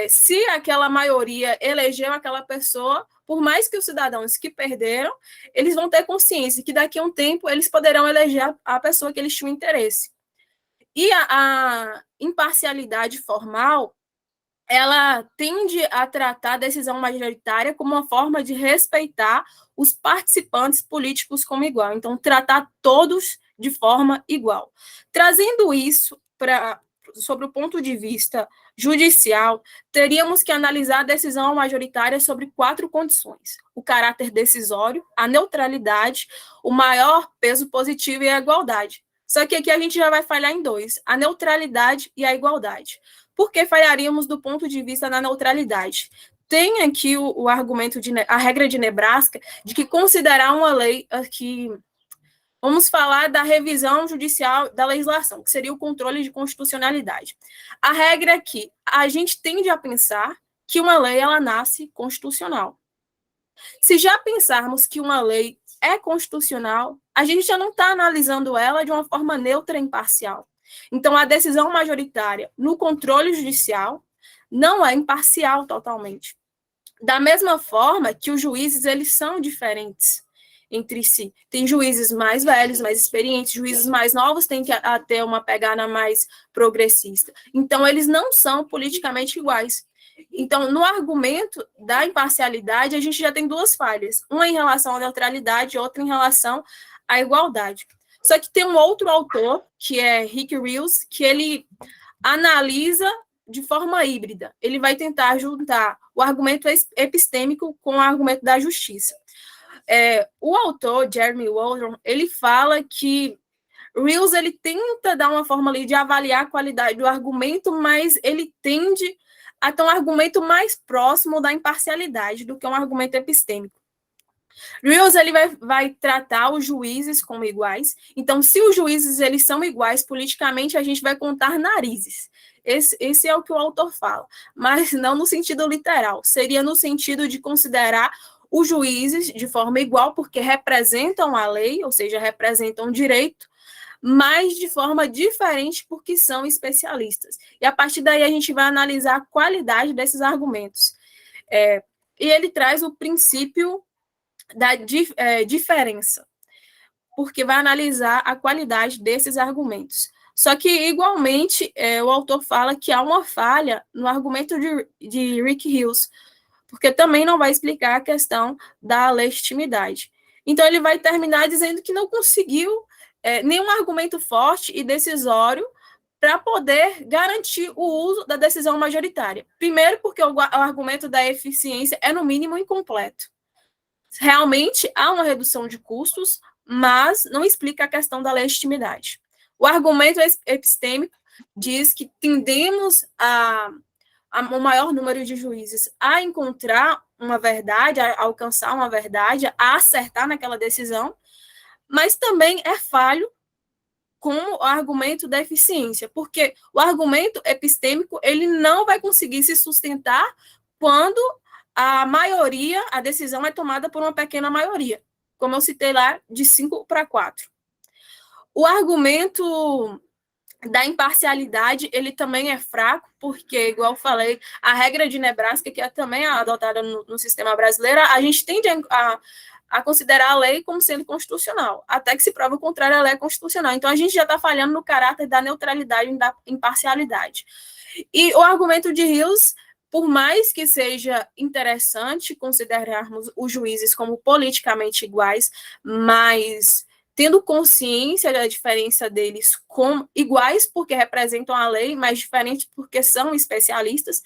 se aquela maioria elegeu aquela pessoa, por mais que os cidadãos que perderam, eles vão ter consciência que daqui a um tempo eles poderão eleger a pessoa que eles tinham interesse. E a imparcialidade formal, ela tende a tratar a decisão majoritária como uma forma de respeitar os participantes políticos como igual. Então, tratar todos de forma igual. Trazendo isso sobre o ponto de vista judicial, teríamos que analisar a decisão majoritária sobre 4 condições: o caráter decisório, a neutralidade, o maior peso positivo e a igualdade. Só que aqui a gente já vai falhar em 2, a neutralidade e a igualdade. Por que falharíamos do ponto de vista da neutralidade? Tem aqui o argumento, a regra de Nebraska, de que considerar uma lei aqui. Vamos falar da revisão judicial da legislação, que seria o controle de constitucionalidade. A regra é que a gente tende a pensar que uma lei ela nasce constitucional. Se já pensarmos que uma lei é constitucional, a gente já não está analisando ela de uma forma neutra e imparcial. Então, a decisão majoritária no controle judicial não é imparcial totalmente. Da mesma forma que os juízes eles são diferentes entre si. Tem juízes mais velhos, mais experientes, juízes mais novos têm que ter uma pegada mais progressista. Então, eles não são politicamente iguais. Então, no argumento da imparcialidade, a gente já tem 2 falhas, uma em relação à neutralidade e outra em relação à igualdade. Só que tem um outro autor, que é Rick Rios, que ele analisa de forma híbrida. Ele vai tentar juntar o argumento epistêmico com o argumento da justiça. O autor, Jeremy Waldron, ele fala que Rios ele tenta dar uma forma ali de avaliar a qualidade do argumento, mas ele tende a ter um argumento mais próximo da imparcialidade do que um argumento epistêmico. Rios ele vai tratar os juízes como iguais. Então, se os juízes eles são iguais politicamente, a gente vai contar narizes. Esse é o que o autor fala, mas não no sentido literal. Seria no sentido de considerar os juízes de forma igual, porque representam a lei, ou seja, representam o direito, mas de forma diferente porque são especialistas. E a partir daí a gente vai analisar a qualidade desses argumentos. E ele traz o princípio da diferença, porque vai analisar a qualidade desses argumentos. Só que, igualmente, o autor fala que há uma falha no argumento de Rick Rios, porque também não vai explicar a questão da legitimidade. Então, ele vai terminar dizendo que não conseguiu nenhum argumento forte e decisório para poder garantir o uso da decisão majoritária. Primeiro, porque o argumento da eficiência é, no mínimo, incompleto. Realmente, há uma redução de custos, mas não explica a questão da legitimidade. O argumento epistêmico diz que tendemos o maior número de juízes a encontrar uma verdade, a alcançar uma verdade, a acertar naquela decisão, mas também é falho como o argumento da eficiência, porque o argumento epistêmico ele não vai conseguir se sustentar quando a decisão é tomada por uma pequena maioria, como eu citei lá, de 5-4. O argumento da imparcialidade, ele também é fraco, porque, igual eu falei, a regra de Nebraska, que é também adotada no sistema brasileiro, a gente tende a considerar a lei como sendo constitucional, até que se prova o contrário, a lei é constitucional. Então, a gente já está falhando no caráter da neutralidade e da imparcialidade. E o argumento de Hills, por mais que seja interessante considerarmos os juízes como politicamente iguais, mas tendo consciência da diferença deles como iguais porque representam a lei, mas diferentes porque são especialistas,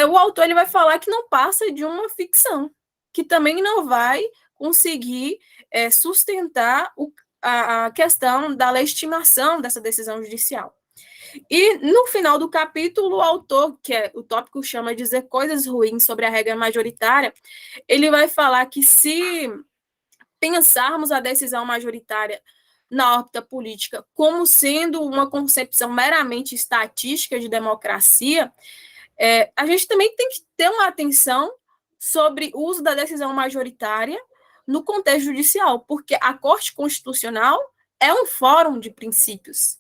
o autor ele vai falar que não passa de uma ficção, que também não vai conseguir sustentar a questão da legitimação dessa decisão judicial. E no final do capítulo, o autor, que o tópico chama de dizer coisas ruins sobre a regra majoritária, ele vai falar que se pensarmos a decisão majoritária na órbita política como sendo uma concepção meramente estatística de democracia, a gente também tem que ter uma atenção sobre o uso da decisão majoritária no contexto judicial, porque a Corte Constitucional é um fórum de princípios.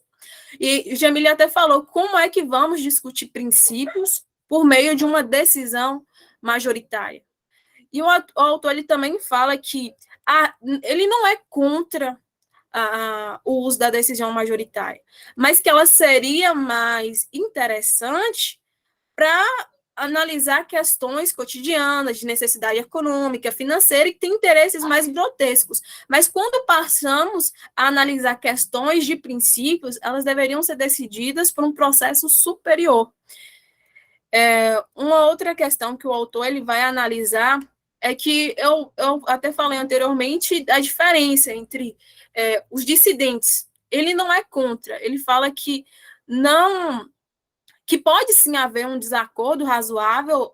E Jamile até falou como é que vamos discutir princípios por meio de uma decisão majoritária. E o autor ele também fala que ele não é contra o uso da decisão majoritária, mas que ela seria mais interessante para analisar questões cotidianas, de necessidade econômica, financeira, e que tem interesses mais grotescos. Mas quando passamos a analisar questões de princípios, elas deveriam ser decididas por um processo superior. Uma outra questão que o autor ele vai analisar é que eu até falei anteriormente da diferença entre os dissidentes. Ele não é contra, ele fala que pode sim haver um desacordo razoável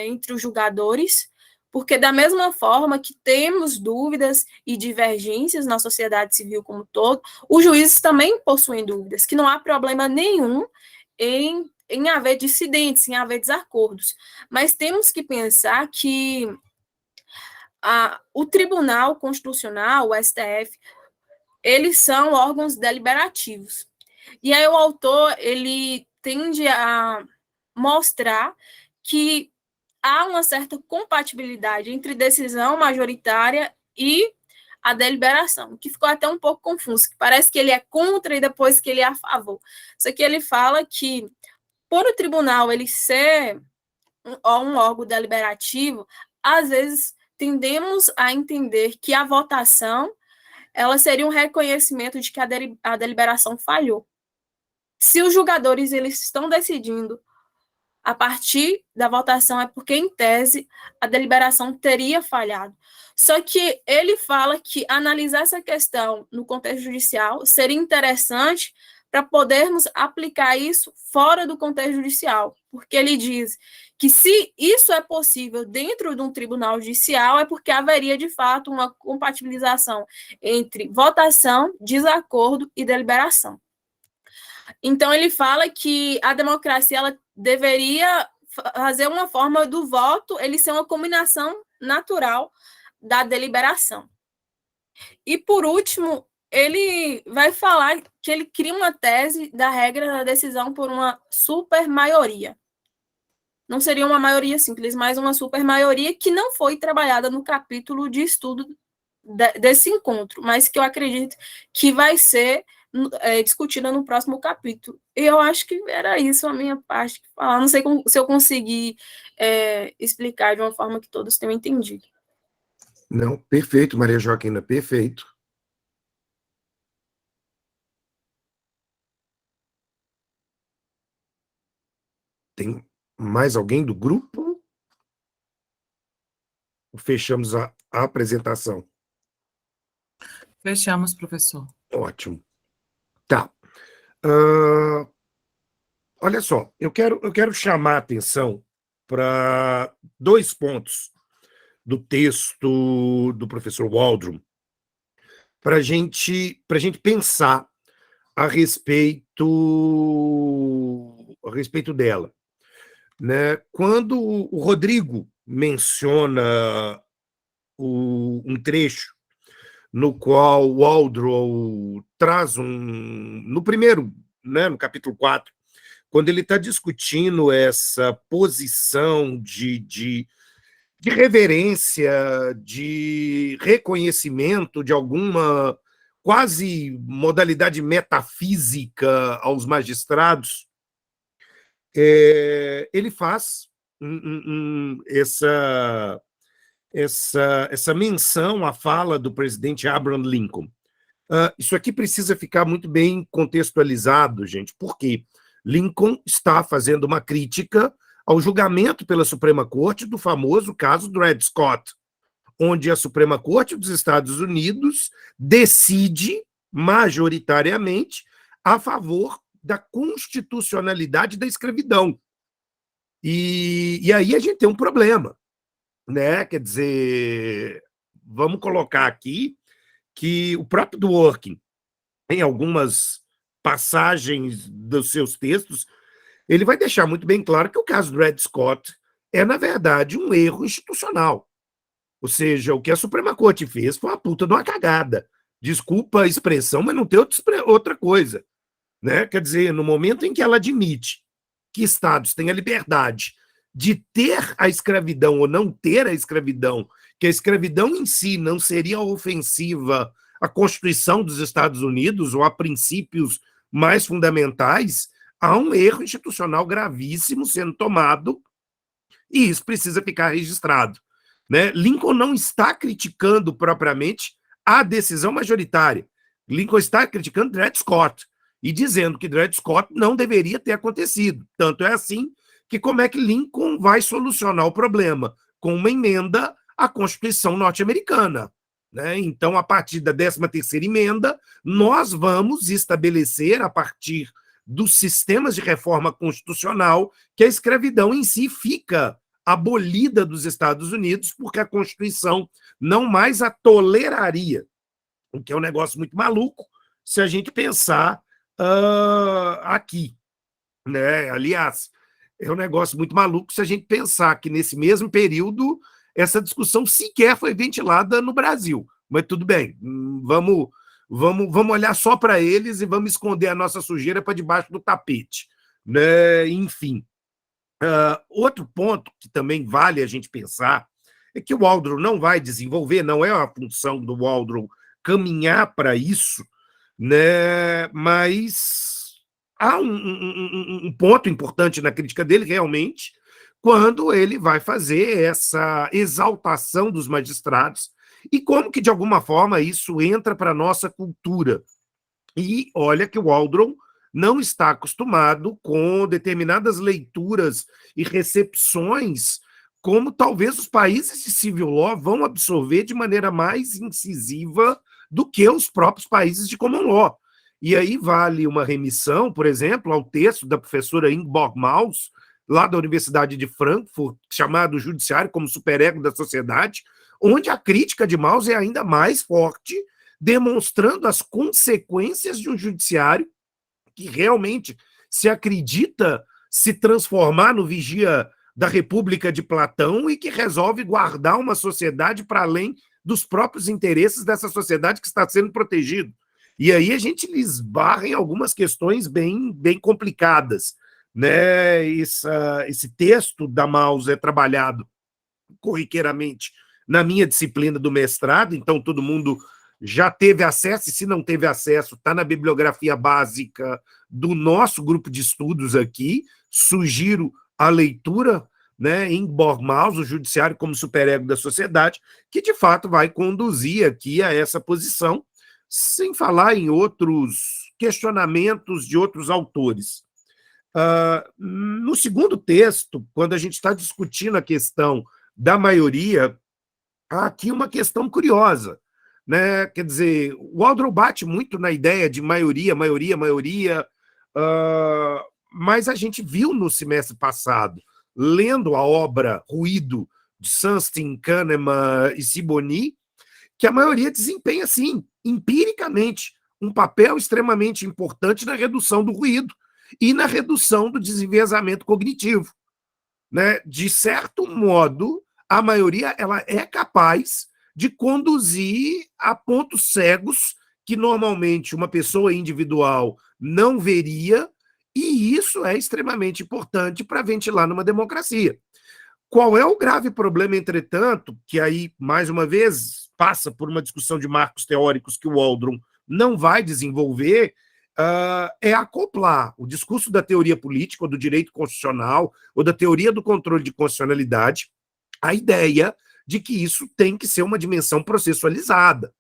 entre os julgadores, porque da mesma forma que temos dúvidas e divergências na sociedade civil como um todo, os juízes também possuem dúvidas, que não há problema nenhum em haver dissidentes, em haver desacordos. Mas temos que pensar que o Tribunal Constitucional, o STF, eles são órgãos deliberativos. E aí o autor, ele tende a mostrar que há uma certa compatibilidade entre decisão majoritária e a deliberação, que ficou até um pouco confuso, que parece que ele é contra e depois que ele é a favor. Só que ele fala que, por o tribunal ele ser um órgão deliberativo, às vezes tendemos a entender que a votação ela seria um reconhecimento de que a deliberação falhou. Se os julgadores eles estão decidindo a partir da votação, é porque, em tese, a deliberação teria falhado. Só que ele fala que analisar essa questão no contexto judicial seria interessante para podermos aplicar isso fora do contexto judicial, porque ele diz que se isso é possível dentro de um tribunal judicial, é porque haveria, de fato, uma compatibilização entre votação, desacordo e deliberação. Então, ele fala que a democracia ela deveria fazer uma forma do voto, ele ser uma combinação natural da deliberação. E, por último, ele vai falar que ele cria uma tese da regra da decisão por uma supermaioria. Não seria uma maioria simples, mas uma supermaioria que não foi trabalhada no capítulo de estudo desse encontro, mas que eu acredito que vai ser discutida no próximo capítulo. E eu acho que era isso a minha parte de falar. Não sei se eu consegui explicar de uma forma que todos tenham entendido. Não, perfeito, Maria Joaquina, perfeito. Tem mais alguém do grupo? Fechamos a apresentação. Fechamos, professor. Ótimo. Tá. Olha só, eu quero chamar a atenção para 2 pontos do texto do professor Waldron, para a gente pensar a respeito dela. Né? Quando o Rodrigo menciona um trecho no qual o Waldron traz no primeiro, né, no capítulo 4, quando ele está discutindo essa posição de reverência, de reconhecimento de alguma quase modalidade metafísica aos magistrados, ele faz essa menção à fala do presidente Abraham Lincoln. Isso aqui precisa ficar muito bem contextualizado, gente, porque Lincoln está fazendo uma crítica ao julgamento pela Suprema Corte do famoso caso Dred Scott, onde a Suprema Corte dos Estados Unidos decide majoritariamente a favor da constitucionalidade da escravidão. E aí a gente tem um problema, né? Quer dizer, vamos colocar aqui que o próprio Dworkin, em algumas passagens dos seus textos, ele vai deixar muito bem claro que o caso do Dred Scott é, na verdade, um erro institucional. Ou seja, o que a Suprema Corte fez foi uma puta de uma cagada. Desculpa a expressão, mas não tem outra coisa. Né? Quer dizer, no momento em que ela admite que estados têm a liberdade de ter a escravidão ou não ter a escravidão, que a escravidão em si não seria ofensiva à Constituição dos Estados Unidos ou a princípios mais fundamentais, há um erro institucional gravíssimo sendo tomado e isso precisa ficar registrado. Né? Lincoln não está criticando propriamente a decisão majoritária. Lincoln está criticando Dred Scott e dizendo que Dred Scott não deveria ter acontecido. Tanto é assim que como é que Lincoln vai solucionar o problema? Com uma emenda à Constituição norte-americana. Né? Então, a partir da 13ª emenda, nós vamos estabelecer, a partir dos sistemas de reforma constitucional, que a escravidão em si fica abolida dos Estados Unidos, porque a Constituição não mais a toleraria, o que é um negócio muito maluco se a gente pensar aqui. Né? Aliás, é um negócio muito maluco se a gente pensar que nesse mesmo período essa discussão sequer foi ventilada no Brasil. Mas tudo bem, vamos olhar só para eles e vamos esconder a nossa sujeira para debaixo do tapete. Né? Enfim. Outro ponto que também vale a gente pensar é que o Waldron não vai desenvolver, não é a função do Waldron caminhar para isso, né? Mas há um ponto importante na crítica dele, realmente, quando ele vai fazer essa exaltação dos magistrados e como que, de alguma forma, isso entra para a nossa cultura. E olha que o Waldron não está acostumado com determinadas leituras e recepções como talvez os países de civil law vão absorver de maneira mais incisiva do que os próprios países de common law. E aí vale uma remissão, por exemplo, ao texto da professora Ingeborg Maus, lá da Universidade de Frankfurt, chamado Judiciário como Superego da Sociedade, onde a crítica de Maus é ainda mais forte, demonstrando as consequências de um judiciário que realmente se acredita se transformar no vigia da República de Platão e que resolve guardar uma sociedade para além dos próprios interesses dessa sociedade que está sendo protegida. E aí a gente esbarra em algumas questões bem complicadas. Né? Esse texto da Maus é trabalhado corriqueiramente na minha disciplina do mestrado, então todo mundo já teve acesso, e se não teve acesso, está na bibliografia básica do nosso grupo de estudos aqui. Sugiro a leitura, né, Ingeborg Maus, o Judiciário como Superego da Sociedade, que de fato vai conduzir aqui a essa posição, sem falar em outros questionamentos de outros autores. No segundo texto, quando a gente está discutindo a questão da maioria, há aqui uma questão curiosa. Né? Quer dizer, o Waldron bate muito na ideia de maioria, mas a gente viu no semestre passado, lendo a obra Ruído, de Sunstein, Kahneman e Sibony, que a maioria desempenha, sim, empiricamente, um papel extremamente importante na redução do ruído e na redução do desenviesamento cognitivo. Né? De certo modo, a maioria ela é capaz de conduzir a pontos cegos que normalmente uma pessoa individual não veria, e isso é extremamente importante para ventilar numa democracia. Qual é o grave problema, entretanto, que aí, mais uma vez, passa por uma discussão de marcos teóricos que o Waldron não vai desenvolver, é acoplar o discurso da teoria política, ou do direito constitucional, ou da teoria do controle de constitucionalidade, a ideia de que isso tem que ser uma dimensão processualizada.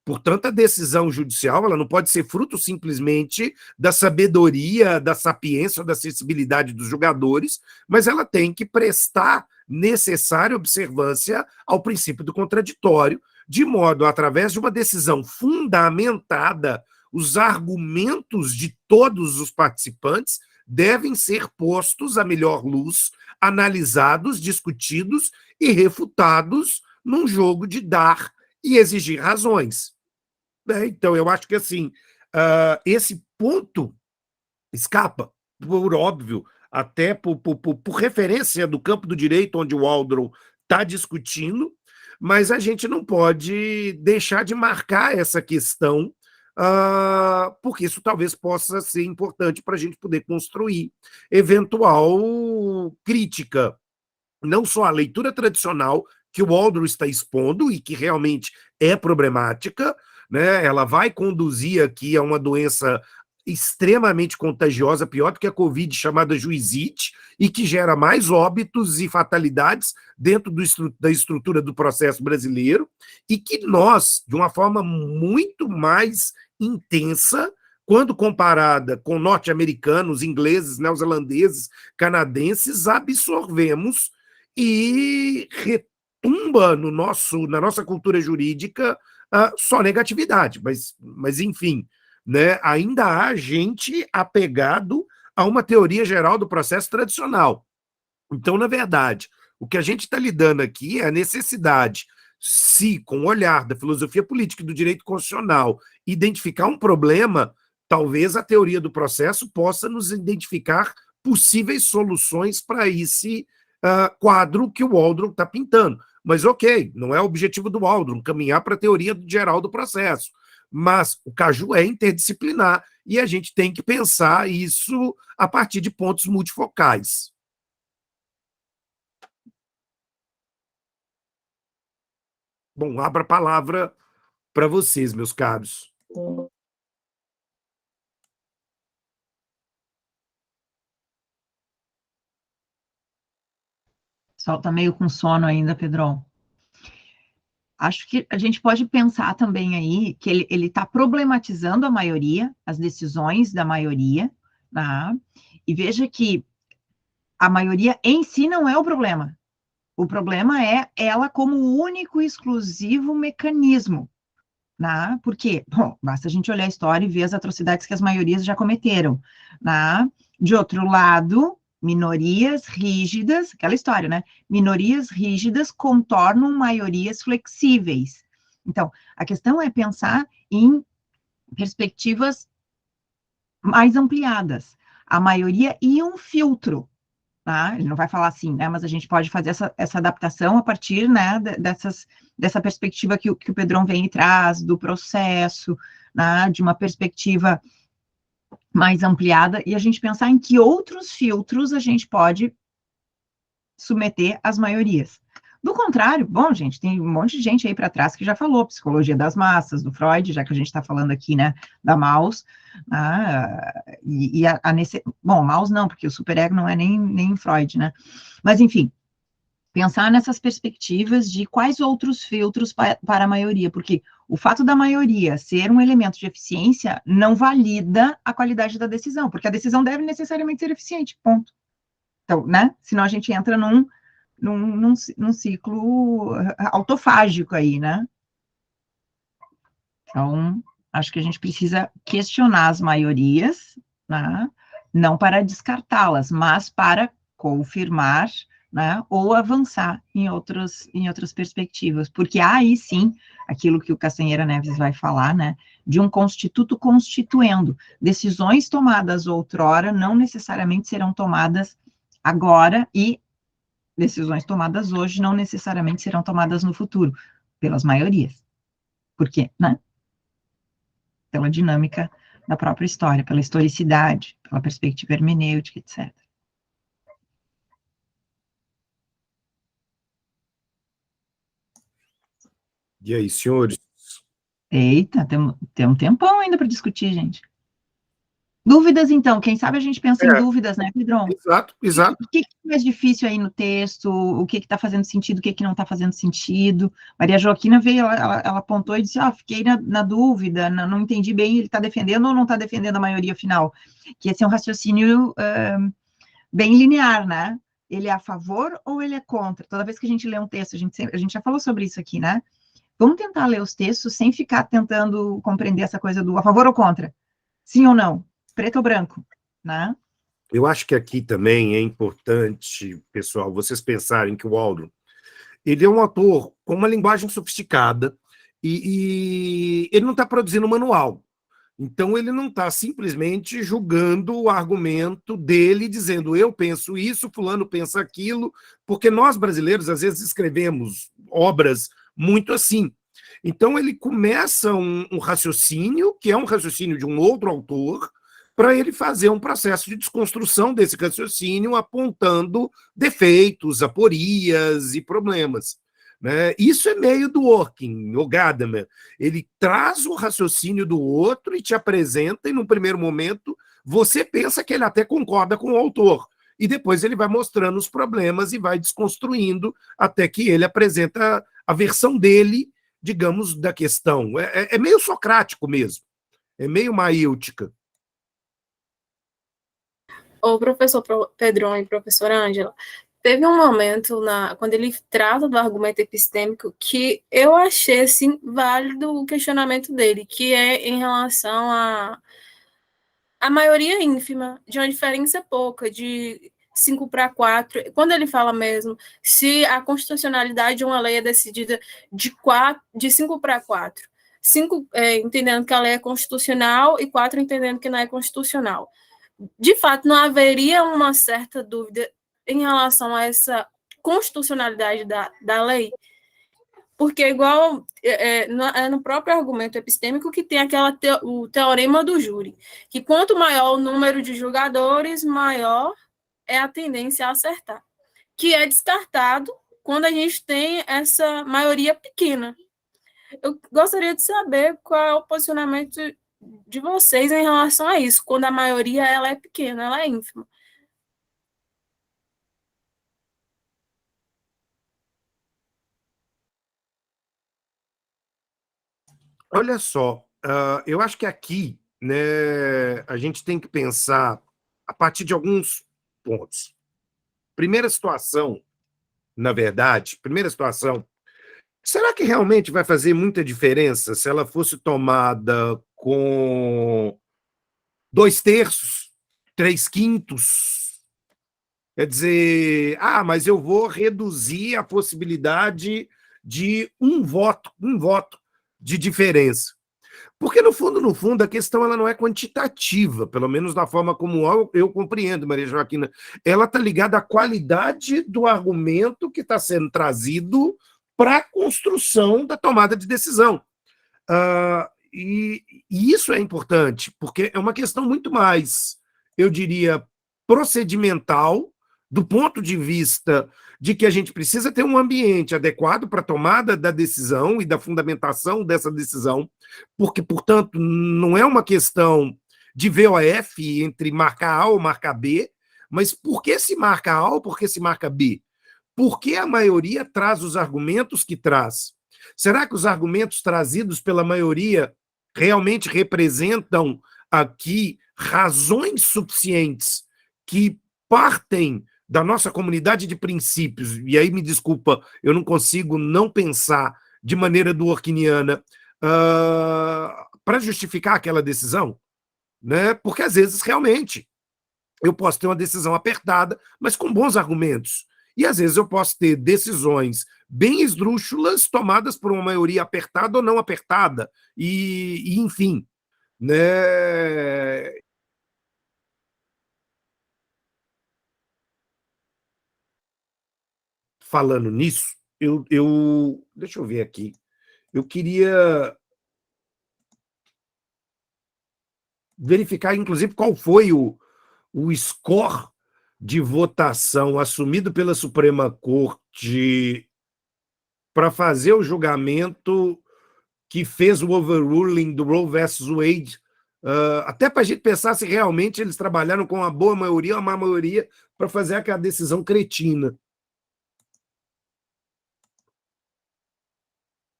Portanto, a decisão judicial ela não pode ser fruto simplesmente da sabedoria, da sapiência ou da sensibilidade dos julgadores, mas ela tem que prestar necessária observância ao princípio do contraditório, de modo, através de uma decisão fundamentada, os argumentos de todos os participantes devem ser postos à melhor luz, analisados, discutidos e refutados num jogo de dar e exigir razões. Então, eu acho que assim, esse ponto escapa, por óbvio, até por referência do campo do direito, onde o Waldron está discutindo, mas a gente não pode deixar de marcar essa questão, porque isso talvez possa ser importante para a gente poder construir eventual crítica, não só à leitura tradicional que o Waldron está expondo e que realmente é problemática, né? Ela vai conduzir aqui a uma doença extremamente contagiosa, pior do que a Covid, chamada juizite, e que gera mais óbitos e fatalidades dentro da estrutura do processo brasileiro, e que nós, de uma forma muito mais intensa, quando comparada com norte-americanos, ingleses, neozelandeses, canadenses, absorvemos e retumba na nossa cultura jurídica só negatividade, mas enfim, né, ainda há gente apegado a uma teoria geral do processo tradicional. Então, na verdade, o que a gente está lidando aqui é a necessidade, se com o olhar da filosofia política e do direito constitucional identificar um problema, talvez a teoria do processo possa nos identificar possíveis soluções para esse quadro que o Waldron está pintando. Mas, ok, não é o objetivo do Waldron caminhar para a teoria geral do processo. Mas o Caju é interdisciplinar e a gente tem que pensar isso a partir de pontos multifocais. Bom, abro a palavra para vocês, meus caros. O pessoal está meio com sono ainda, Pedrão. Acho que a gente pode pensar também aí que ele está problematizando a maioria, as decisões da maioria, tá? E veja que a maioria em si não é o problema. O problema é ela como único e exclusivo mecanismo, tá? Por quê? Bom, basta a gente olhar a história e ver as atrocidades que as maiorias já cometeram, tá? De outro lado, minorias rígidas, aquela história, né? Minorias rígidas contornam maiorias flexíveis. Então, a questão é pensar em perspectivas mais ampliadas. A maioria e um filtro, tá? Ele não vai falar assim, né? Mas a gente pode fazer essa adaptação a partir, né, dessa perspectiva que o Pedrão vem e traz, do processo, né, de uma perspectiva mais ampliada, e a gente pensar em que outros filtros a gente pode submeter às maiorias. Do contrário, bom, gente, tem um monte de gente aí para trás que já falou, psicologia das massas, do Freud, já que a gente está falando aqui, né, da Maus, bom, Maus não, porque o superego não é nem Freud, né, mas enfim, pensar nessas perspectivas de quais outros filtros para a maioria, porque o fato da maioria ser um elemento de eficiência não valida a qualidade da decisão, porque a decisão deve necessariamente ser eficiente, ponto. Então, né, senão a gente entra num ciclo autofágico aí, né? Então, acho que a gente precisa questionar as maiorias, né? Não para descartá-las, mas para confirmar, né, ou avançar em outras perspectivas, porque há aí sim, aquilo que o Castanheira Neves vai falar, né, de um constituto constituendo. Decisões tomadas outrora não necessariamente serão tomadas agora e decisões tomadas hoje não necessariamente serão tomadas no futuro, pelas maiorias. Por quê? Né? Pela dinâmica da própria história, pela historicidade, pela perspectiva hermenêutica, etc. E aí, senhores? Eita, tem um tempão ainda para discutir, gente. Dúvidas, então? Quem sabe a gente pensa em dúvidas, né, Pedrão? Exato, exato. O que é mais difícil aí no texto? O que está fazendo sentido? O que não está fazendo sentido? Maria Joaquina veio, ela apontou e disse, fiquei na dúvida, não entendi bem, ele está defendendo ou não está defendendo a maioria final? Que esse é um raciocínio bem linear, né? Ele é a favor ou ele é contra? Toda vez que a gente lê um texto, a gente já falou sobre isso aqui, né? Vamos tentar ler os textos sem ficar tentando compreender essa coisa do a favor ou contra. Sim ou não? Preto ou branco, né? Eu acho que aqui também é importante, pessoal, vocês pensarem que o Waldron, ele é um autor com uma linguagem sofisticada e ele não está produzindo um manual. Então, ele não está simplesmente julgando o argumento dele, dizendo eu penso isso, fulano pensa aquilo, porque nós brasileiros, às vezes, escrevemos obras muito assim. Então, ele começa um raciocínio, que é um raciocínio de um outro autor, para ele fazer um processo de desconstrução desse raciocínio, apontando defeitos, aporias e problemas. Né? Isso é meio do Dworkin, o Gadamer. Ele traz o raciocínio do outro e te apresenta, e no primeiro momento você pensa que ele até concorda com o autor. E depois ele vai mostrando os problemas e vai desconstruindo até que ele apresenta a versão dele, digamos, da questão. É meio socrático mesmo. É meio maêutica. O professor Pedrão e professora Ângela, teve um momento, quando ele trata do argumento epistêmico, que eu achei, assim, válido o questionamento dele, que é em relação à maioria ínfima, de uma diferença pouca, de 5-4, quando ele fala mesmo, se a constitucionalidade de uma lei é decidida de 5-4, 5 entendendo que a lei é constitucional e 4 entendendo que não é constitucional. De fato, não haveria uma certa dúvida em relação a essa constitucionalidade da lei, porque igual no próprio argumento epistêmico que tem o teorema do júri, que quanto maior o número de julgadores, maior é a tendência a acertar, que é descartado quando a gente tem essa maioria pequena. Eu gostaria de saber qual é o posicionamento de vocês em relação a isso, quando a maioria ela é pequena, ela é ínfima. Olha só, eu acho que aqui, né, a gente tem que pensar a partir de alguns pontos. Primeira situação, na verdade, será que realmente vai fazer muita diferença se ela fosse tomada com 2/3, 3/5? Quer dizer, mas eu vou reduzir a possibilidade de um voto de diferença. Porque, no fundo, a questão ela não é quantitativa, pelo menos da forma como eu compreendo, Maria Joaquina. Ela está ligada à qualidade do argumento que está sendo trazido para a construção da tomada de decisão. E isso é importante, porque é uma questão muito mais, eu diria, procedimental, do ponto de vista de que a gente precisa ter um ambiente adequado para a tomada da decisão e da fundamentação dessa decisão, porque, portanto, não é uma questão de VOF entre marca A ou marca B, mas por que se marca A ou por que se marca B? Por que a maioria traz os argumentos que traz? Será que os argumentos trazidos pela maioria realmente representam aqui razões suficientes que partem da nossa comunidade de princípios? E aí, me desculpa, eu não consigo não pensar de maneira dworkiniana para justificar aquela decisão, né? Porque, às vezes, realmente, eu posso ter uma decisão apertada, mas com bons argumentos. E, às vezes, eu posso ter decisões bem esdrúxulas tomadas por uma maioria apertada ou não apertada. E enfim, né? falando nisso, deixa eu ver aqui. Eu queria verificar, inclusive, qual foi o score de votação assumido pela Suprema Corte para fazer o julgamento que fez o overruling do Roe versus Wade, até para a gente pensar se realmente eles trabalharam com uma boa maioria ou uma má maioria para fazer aquela decisão cretina.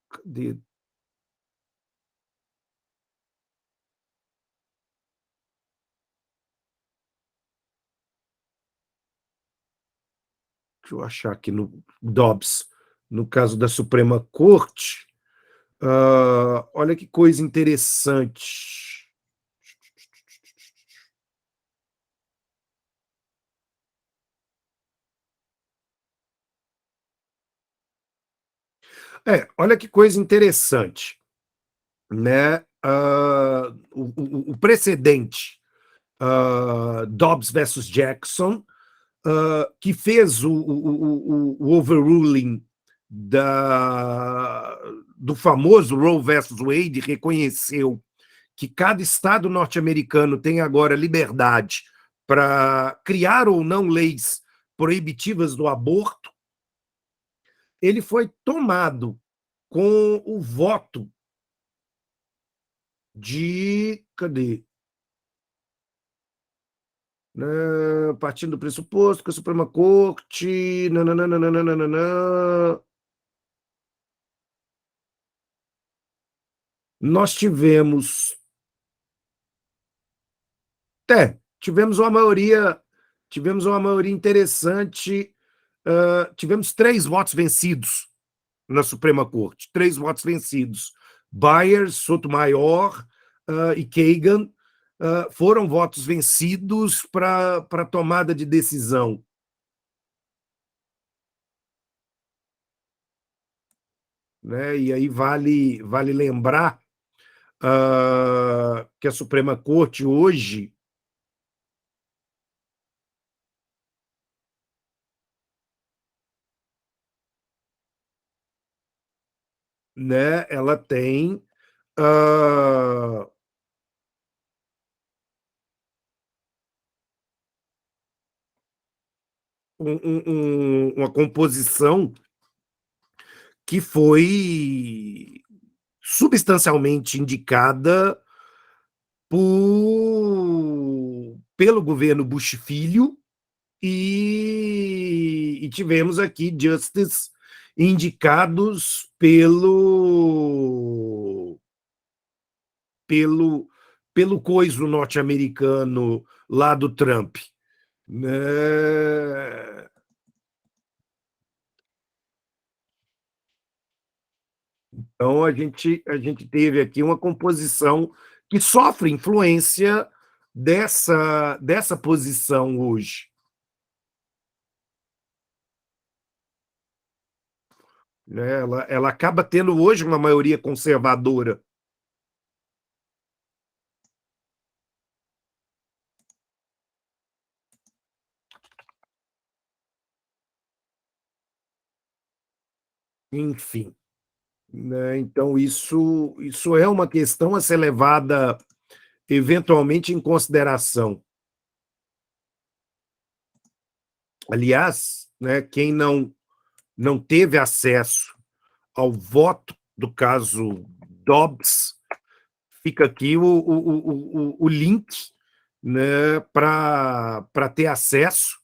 Cadê? Deixa eu achar aqui no Dobbs, no caso da Suprema Corte. Olha que coisa interessante. Olha que coisa interessante, né? O precedente Dobbs versus Jackson, que fez o overruling do famoso Roe versus Wade, reconheceu que cada estado norte-americano tem agora liberdade para criar ou não leis proibitivas do aborto. Ele foi tomado com o voto de. Cadê? Partindo do pressuposto que a Suprema Corte. Nós tivemos. Tivemos uma maioria. Tivemos uma maioria interessante. Tivemos 3 votos vencidos na Suprema Corte. 3 votos vencidos. Byers, Sotomayor e Kagan foram votos vencidos para a tomada de decisão. Né? E aí vale lembrar que a Suprema Corte hoje, né, ela tem uma composição que foi substancialmente indicada pelo governo Bush Filho, e tivemos aqui justices indicados pelo coiso norte-americano lá do Trump. Né? Então, a gente teve aqui uma composição que sofre influência dessa posição hoje. Né? Ela acaba tendo hoje uma maioria conservadora. Enfim. Né? Então, isso é uma questão a ser levada eventualmente em consideração. Aliás, né, quem não teve acesso ao voto do caso Dobbs, fica aqui o link, né, para ter acesso.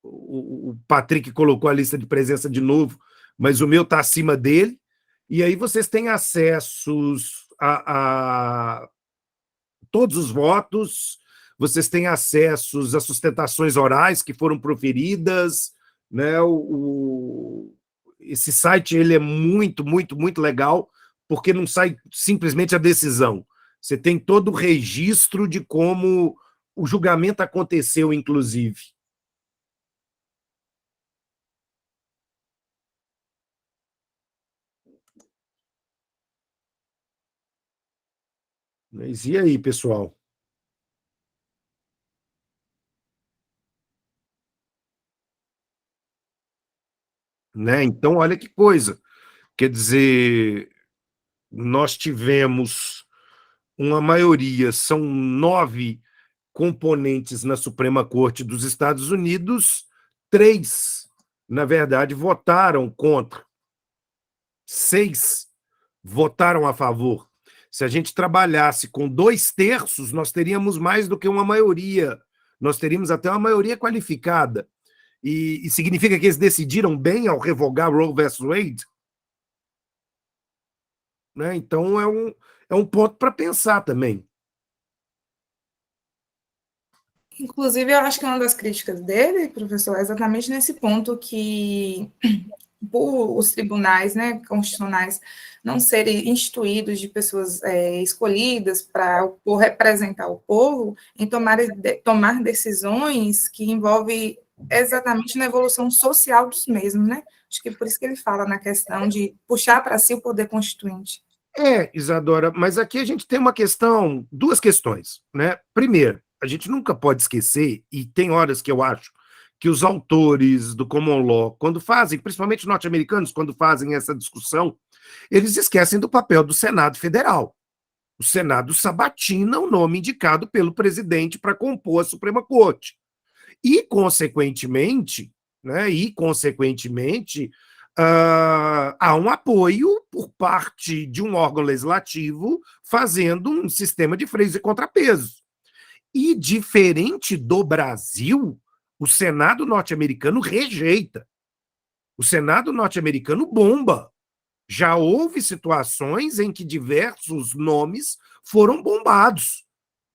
O Patrick colocou a lista de presença de novo, mas o meu está acima dele. E aí vocês têm acessos a todos os votos, vocês têm acessos às sustentações orais que foram proferidas, né? Esse site ele é muito, muito, muito legal, porque não sai simplesmente a decisão. Você tem todo o registro de como o julgamento aconteceu, inclusive. Mas e aí, pessoal? né? Então, olha que coisa. Quer dizer, nós tivemos uma maioria, são 9 componentes na Suprema Corte dos Estados Unidos, 3, na verdade, votaram contra, 6 votaram a favor. Se a gente trabalhasse com 2/3, nós teríamos mais do que uma maioria, nós teríamos até uma maioria qualificada. E significa que eles decidiram bem ao revogar Roe vs. Wade? Né? Então, é um ponto para pensar também. Inclusive, eu acho que uma das críticas dele, professor, é exatamente nesse ponto que por os tribunais, né, constitucionais não serem instituídos de pessoas escolhidas para representar o povo, em tomar decisões que envolvem exatamente na evolução social dos mesmos, né? Acho que é por isso que ele fala na questão de puxar para si o poder constituinte. Isadora, mas aqui a gente tem uma questão, 2 questões, né? Primeiro, a gente nunca pode esquecer, e tem horas que eu acho que os autores do Common Law, quando fazem, principalmente os norte-americanos, quando fazem essa discussão, eles esquecem do papel do Senado Federal. O Senado sabatina o nome indicado pelo presidente para compor a Suprema Corte. E, consequentemente, há um apoio por parte de um órgão legislativo fazendo um sistema de freios e contrapesos. E, diferente do Brasil, o Senado norte-americano rejeita. O Senado norte-americano bomba. Já houve situações em que diversos nomes foram bombados,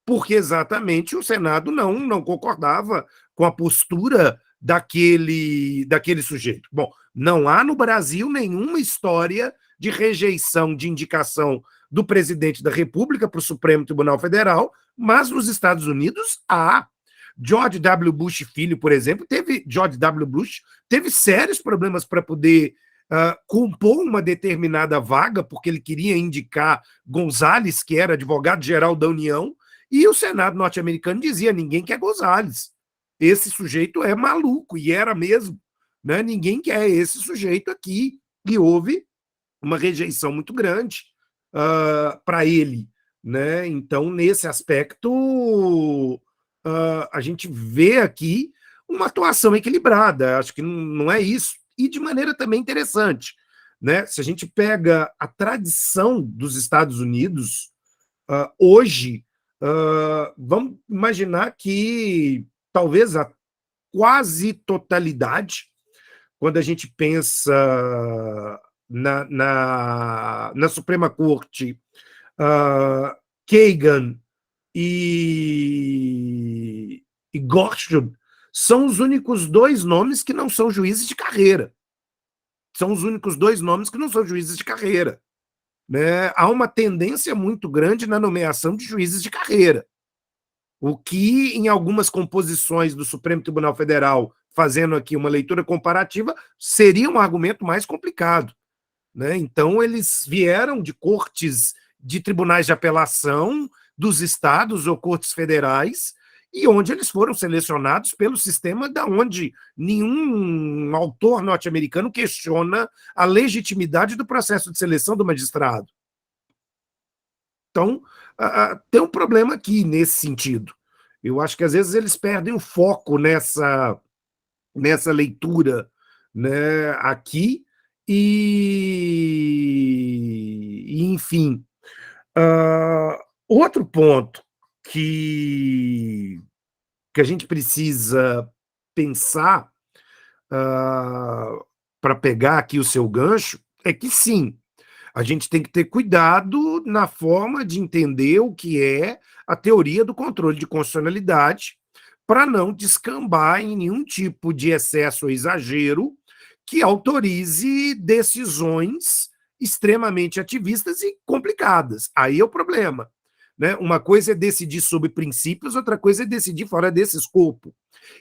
porque exatamente o Senado não concordava com a postura daquele sujeito. Bom, não há no Brasil nenhuma história de rejeição de indicação do presidente da República para o Supremo Tribunal Federal, mas nos Estados Unidos há. George W. Bush Filho, por exemplo, George W. Bush teve sérios problemas para poder compor uma determinada vaga, porque ele queria indicar Gonzales, que era advogado-geral da União, e o Senado norte-americano dizia: ninguém quer Gonzales. Esse sujeito é maluco, e era mesmo. Né? Ninguém quer esse sujeito aqui. E houve uma rejeição muito grande para ele. Né? Então, nesse aspecto, a gente vê aqui uma atuação equilibrada. Acho que não é isso. E de maneira também interessante. Né? Se a gente pega a tradição dos Estados Unidos, hoje, vamos imaginar que talvez a quase totalidade, quando a gente pensa na Suprema Corte, Kagan e Gorsuch são os únicos 2 nomes que não são juízes de carreira. São os únicos 2 nomes que não são juízes de carreira. Né? Há uma tendência muito grande na nomeação de juízes de carreira, o que, em algumas composições do Supremo Tribunal Federal, fazendo aqui uma leitura comparativa, seria um argumento mais complicado. Né? Então, eles vieram de cortes de tribunais de apelação dos estados ou cortes federais, e onde eles foram selecionados pelo sistema da onde nenhum autor norte-americano questiona a legitimidade do processo de seleção do magistrado. Então, tem um problema aqui nesse sentido. Eu acho que, às vezes, eles perdem o foco nessa leitura, né, aqui, enfim. Outro ponto que a gente precisa pensar para pegar aqui o seu gancho é que, sim, a gente tem que ter cuidado na forma de entender o que é a teoria do controle de constitucionalidade para não descambar em nenhum tipo de excesso ou exagero que autorize decisões extremamente ativistas e complicadas. Aí é o problema. Né? Uma coisa é decidir sobre princípios, outra coisa é decidir fora desse escopo.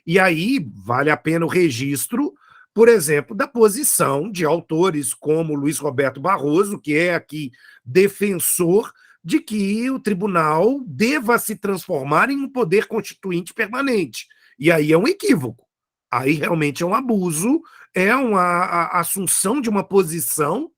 E aí vale a pena o registro, por exemplo, da posição de autores como Luiz Roberto Barroso, que é aqui defensor de que o tribunal deva se transformar em um poder constituinte permanente. E aí é um equívoco. Aí realmente é um abuso, é a assunção de uma posição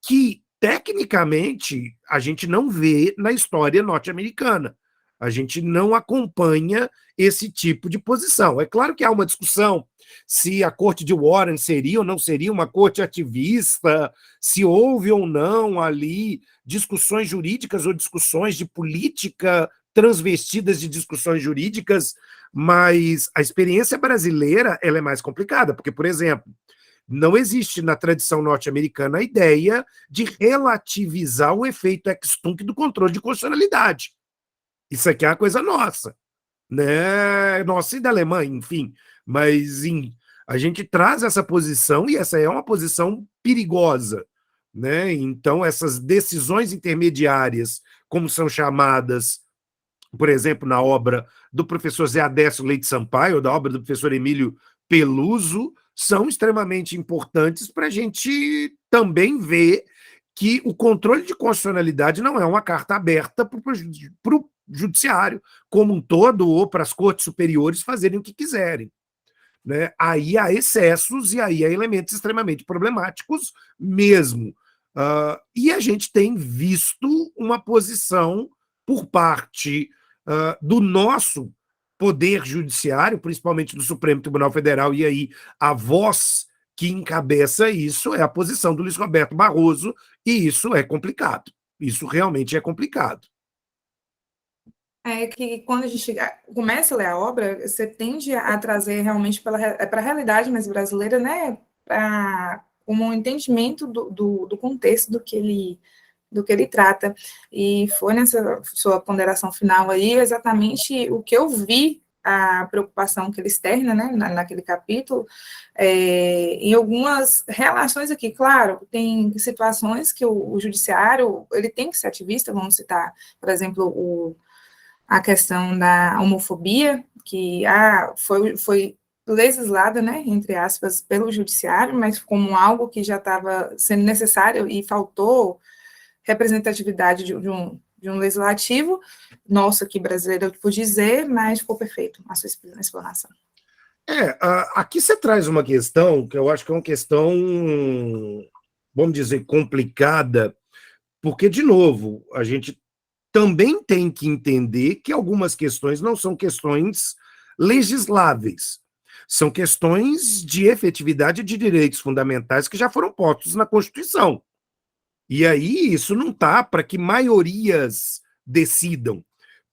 que, tecnicamente, a gente não vê na história norte-americana. A gente não acompanha esse tipo de posição. É claro que há uma discussão se a corte de Warren seria ou não seria uma corte ativista, se houve ou não ali discussões jurídicas ou discussões de política transvestidas de discussões jurídicas, mas a experiência brasileira ela é mais complicada, porque, por exemplo, não existe na tradição norte-americana a ideia de relativizar o efeito ex-tunc do controle de constitucionalidade. Isso aqui é uma coisa nossa, né? Nossa e da Alemanha, enfim. Mas a gente traz essa posição e essa é uma posição perigosa, né? Então, essas decisões intermediárias, como são chamadas, por exemplo, na obra do professor Zé Adécio Leite Sampaio, ou da obra do professor Emílio Peluso, são extremamente importantes para a gente também ver que o controle de constitucionalidade não é uma carta aberta para o judiciário como um todo ou para as cortes superiores fazerem o que quiserem. Né? Aí há excessos e aí há elementos extremamente problemáticos mesmo. E a gente tem visto uma posição por parte do nosso poder judiciário, principalmente do Supremo Tribunal Federal, e aí a voz que encabeça isso é a posição do Luiz Roberto Barroso, e isso é complicado. Isso realmente é complicado. É que quando a gente começa a ler a obra, você tende a trazer realmente para a realidade mais brasileira, né? Como um entendimento do contexto do que ele trata. E foi nessa sua ponderação final aí exatamente o que eu vi, a preocupação que ele externa, né, naquele capítulo, em algumas relações aqui. Claro, tem situações que o judiciário ele tem que ser ativista, vamos citar, por exemplo, a questão da homofobia, que foi legislada, né, entre aspas, pelo judiciário, mas como algo que já estava sendo necessário e faltou representatividade de um legislativo, nosso aqui brasileiro, por dizer, mas ficou perfeito a sua explanação. Aqui você traz uma questão que eu acho que é uma questão, vamos dizer, complicada, porque, de novo, a gente também tem que entender que algumas questões não são questões legisláveis, são questões de efetividade de direitos fundamentais que já foram postos na Constituição. E aí isso não está para que maiorias decidam,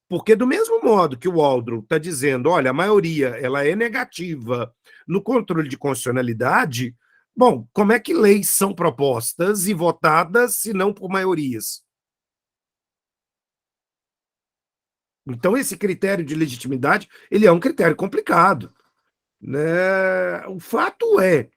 porque do mesmo modo que o Waldron está dizendo, olha, a maioria ela é negativa no controle de constitucionalidade, bom, como é que leis são propostas e votadas se não por maiorias? Então, esse critério de legitimidade, ele é um critério complicado, né? O fato é,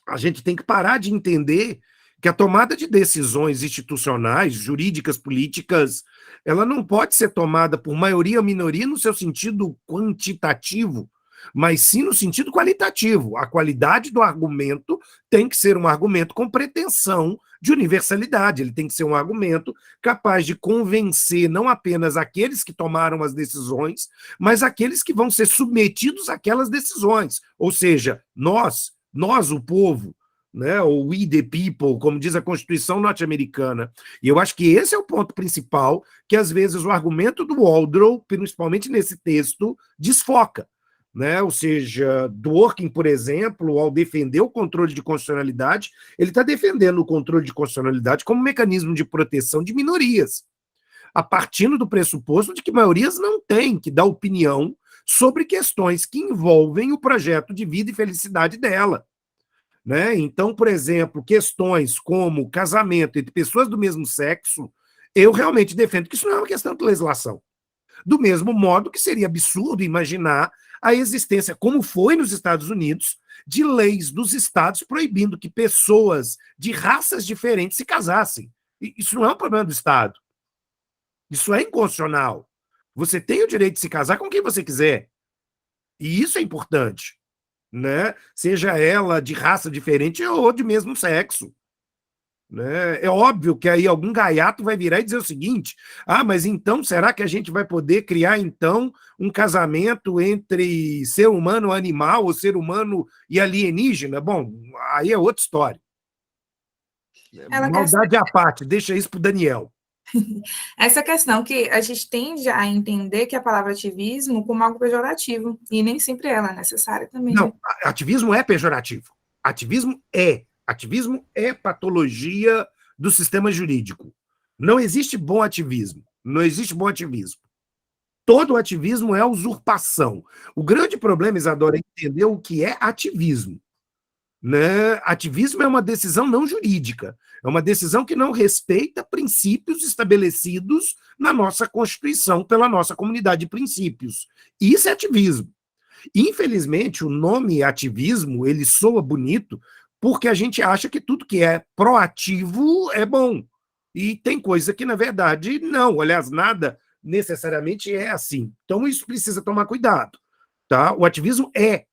a gente tem que parar de entender que a tomada de decisões institucionais, jurídicas, políticas, ela não pode ser tomada por maioria ou minoria no seu sentido quantitativo, mas sim no sentido qualitativo. A qualidade do argumento tem que ser um argumento com pretensão de universalidade, ele tem que ser um argumento capaz de convencer não apenas aqueles que tomaram as decisões, mas aqueles que vão ser submetidos àquelas decisões, ou seja, nós o povo, né, ou we the people, como diz a Constituição norte-americana. E eu acho que esse é o ponto principal que, às vezes, o argumento do Waldron, principalmente nesse texto, desfoca. Né? Ou seja, Dworkin, por exemplo, ao defender o controle de constitucionalidade, ele está defendendo o controle de constitucionalidade como mecanismo de proteção de minorias, a partir do pressuposto de que maiorias não têm que dar opinião sobre questões que envolvem o projeto de vida e felicidade dela. Né? Então, por exemplo, questões como casamento entre pessoas do mesmo sexo, eu realmente defendo que isso não é uma questão de legislação. Do mesmo modo que seria absurdo imaginar a existência, como foi nos Estados Unidos, de leis dos estados proibindo que pessoas de raças diferentes se casassem. Isso não é um problema do Estado. Isso é inconstitucional. Você tem o direito de se casar com quem você quiser. E isso é importante. Né? Seja ela de raça diferente ou de mesmo sexo. Né? É óbvio que aí algum gaiato vai virar e dizer o seguinte: ah, mas então será que a gente vai poder criar então um casamento entre ser humano e animal, ou ser humano e alienígena? Bom, aí é outra história. Ela Maldade à parte, deixa isso para o Daniel. Essa questão que a gente tende a entender que a palavra ativismo como algo pejorativo, e nem sempre ela é necessária também. Não, ativismo é pejorativo. Ativismo é patologia do sistema jurídico. Não existe bom ativismo. Não existe bom ativismo. Todo ativismo é usurpação. O grande problema, Isadora, é entender o que é ativismo. Né? Ativismo é uma decisão não jurídica. É uma decisão que não respeita princípios estabelecidos na nossa Constituição pela nossa comunidade de princípios. Isso é ativismo. Infelizmente, o nome ativismo, ele soa bonito porque a gente acha que tudo que é proativo é bom. E tem coisa que, na verdade, não. Aliás, nada necessariamente é assim. Então, isso precisa tomar cuidado. Tá? O ativismo é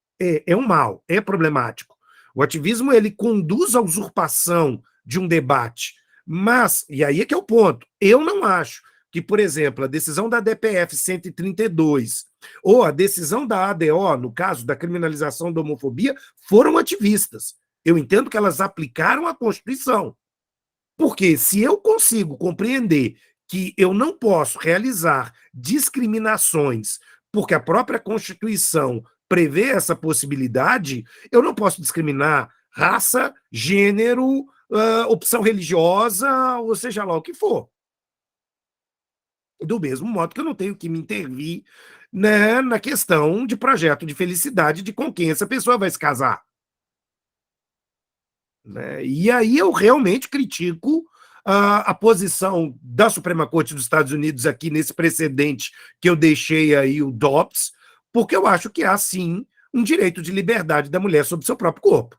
um mal, é problemático. O ativismo, ele conduz à usurpação de um debate. Mas, e aí é que é o ponto, eu não acho que, por exemplo, a decisão da DPF 132 ou a decisão da ADO, no caso da criminalização da homofobia, foram ativistas. Eu entendo que elas aplicaram a Constituição. Porque se eu consigo compreender que eu não posso realizar discriminações porque a própria Constituição prevê essa possibilidade, eu não posso discriminar raça, gênero, opção religiosa, ou seja lá o que for. Do mesmo modo que eu não tenho que me intervir, né, na questão de projeto de felicidade de com quem essa pessoa vai se casar. Né? E aí eu realmente critico a posição da Suprema Corte dos Estados Unidos aqui nesse precedente que eu deixei aí, o Dobbs, porque eu acho que há, sim, um direito de liberdade da mulher sobre seu próprio corpo.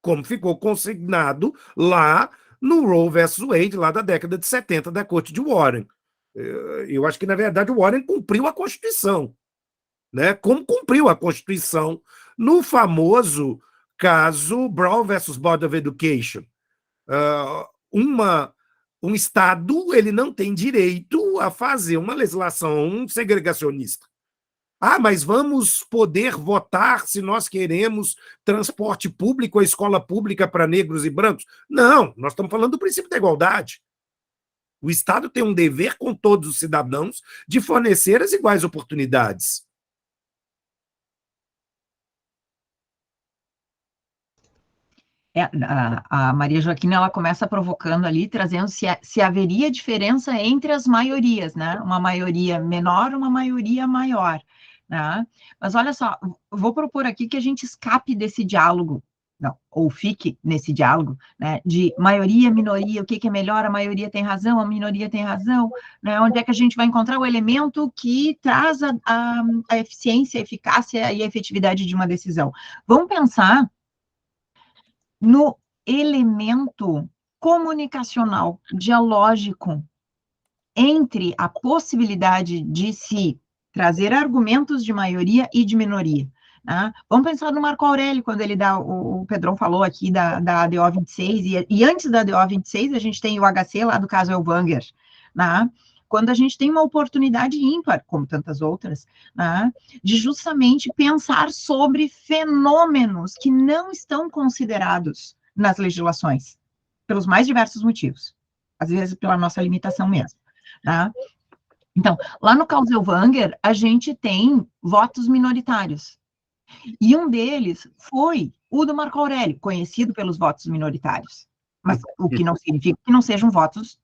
Como ficou consignado lá no Roe versus Wade, lá da década de 70, da Corte de Warren. Eu acho que, na verdade, o Warren cumpriu a Constituição. Né? Como cumpriu a Constituição no famoso caso Brown versus Board of Education. Um Estado, ele não tem direito a fazer uma legislação segregacionista. Ah, mas vamos poder votar se nós queremos transporte público, a escola pública para negros e brancos? Não, nós estamos falando do princípio da igualdade. O Estado tem um dever com todos os cidadãos de fornecer as iguais oportunidades. A Maria Joaquina, ela começa provocando ali, trazendo se haveria diferença entre as maiorias, né? Uma maioria menor, uma maioria maior, né? Mas olha só, vou propor aqui que a gente escape desse diálogo, não, ou fique nesse diálogo, né? De maioria, minoria, o que é melhor, a maioria tem razão, a minoria tem razão, né? Onde é que a gente vai encontrar o elemento que traz a eficiência, a eficácia e a efetividade de uma decisão? Vamos pensar no elemento comunicacional, dialógico, entre a possibilidade de se trazer argumentos de maioria e de minoria. Né? Vamos pensar no Marco Aurélio, quando ele dá, o Pedrão falou aqui da ADO 26, e antes da ADO 26, a gente tem o HC lá do caso Elvanger, né? Quando a gente tem uma oportunidade ímpar, como tantas outras, né, de justamente pensar sobre fenômenos que não estão considerados nas legislações, pelos mais diversos motivos, às vezes pela nossa limitação mesmo. Né? Então, lá no caso Elvanger, a gente tem votos minoritários, e um deles foi o do Marco Aurélio, conhecido pelos votos minoritários. Mas o que não significa que não sejam votos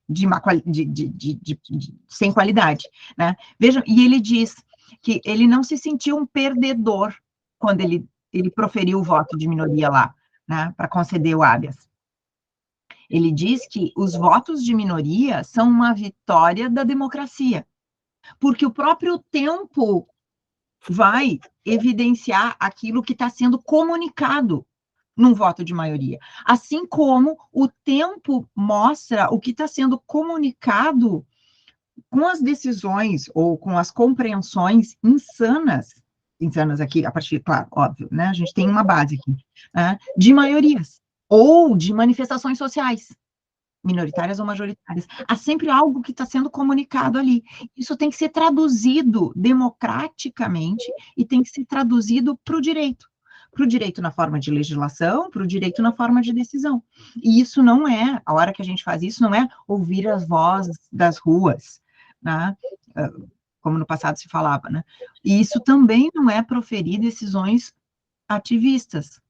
sem qualidade, né? Vejam, e ele diz que ele não se sentiu um perdedor quando ele proferiu o voto de minoria lá, né, para conceder o habeas. Ele diz que os votos de minoria são uma vitória da democracia, porque o próprio tempo vai evidenciar aquilo que está sendo comunicado num voto de maioria. Assim como o tempo mostra o que está sendo comunicado com as decisões ou com as compreensões insanas aqui, a partir, claro, óbvio, né? A gente tem uma base aqui, né, de maiorias. ou de manifestações sociais, minoritárias ou majoritárias. Há sempre algo que está sendo comunicado ali. Isso tem que ser traduzido democraticamente e tem que ser traduzido para o direito na forma de legislação, para o direito na forma de decisão. E isso não é, a hora que a gente faz isso, não é ouvir as vozes das ruas, né? Como no passado se falava, né? E isso também não é proferir decisões ativistas,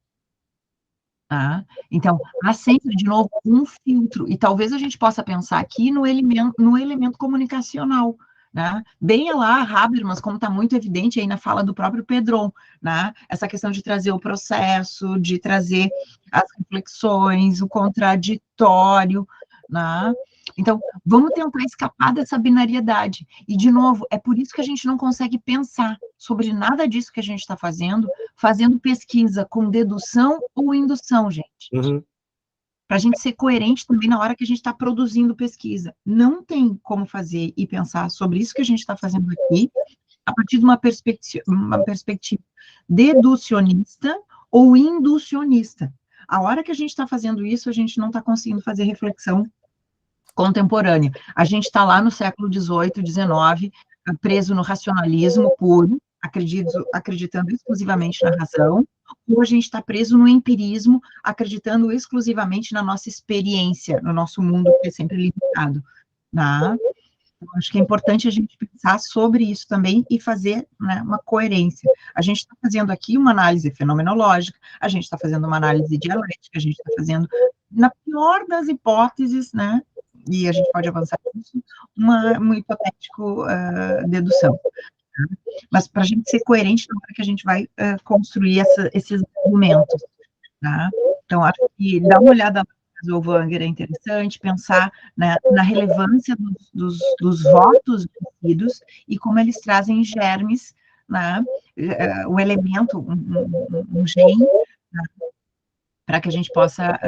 tá? Então, há sempre, de novo, um filtro, e talvez a gente possa pensar aqui no elemento comunicacional, né? Bem lá, Habermas, como está muito evidente aí na fala do próprio Pedron, né? Essa questão de trazer o processo, de trazer as reflexões, o contraditório, né? Então, vamos tentar escapar dessa binariedade. E, de novo, é por isso que a gente não consegue pensar sobre nada disso que a gente está fazendo pesquisa com dedução ou indução, gente. Uhum. Para a gente ser coerente também na hora que a gente está produzindo pesquisa. Não tem como fazer e pensar sobre isso que a gente está fazendo aqui a partir de uma perspectiva deducionista ou inducionista. A hora que a gente está fazendo isso, a gente não está conseguindo fazer reflexão contemporânea. A gente está lá no século XVIII, XIX, preso no racionalismo puro, acreditando exclusivamente na razão, ou a gente está preso no empirismo, acreditando exclusivamente na nossa experiência, no nosso mundo que é sempre limitado. Né? Então, acho que é importante a gente pensar sobre isso também e fazer, né, uma coerência. A gente está fazendo aqui uma análise fenomenológica, a gente está fazendo uma análise dialética, a gente está fazendo, na pior das hipóteses, né, e a gente pode avançar nisso, uma hipotético dedução. Tá? Mas para a gente ser coerente na hora que a gente vai construir esses argumentos. Tá? Então, acho que dar uma olhada no Wanger é interessante, pensar, né, na relevância dos votos vencidos e como eles trazem germes, né, um elemento, um gene, né, para que a gente possa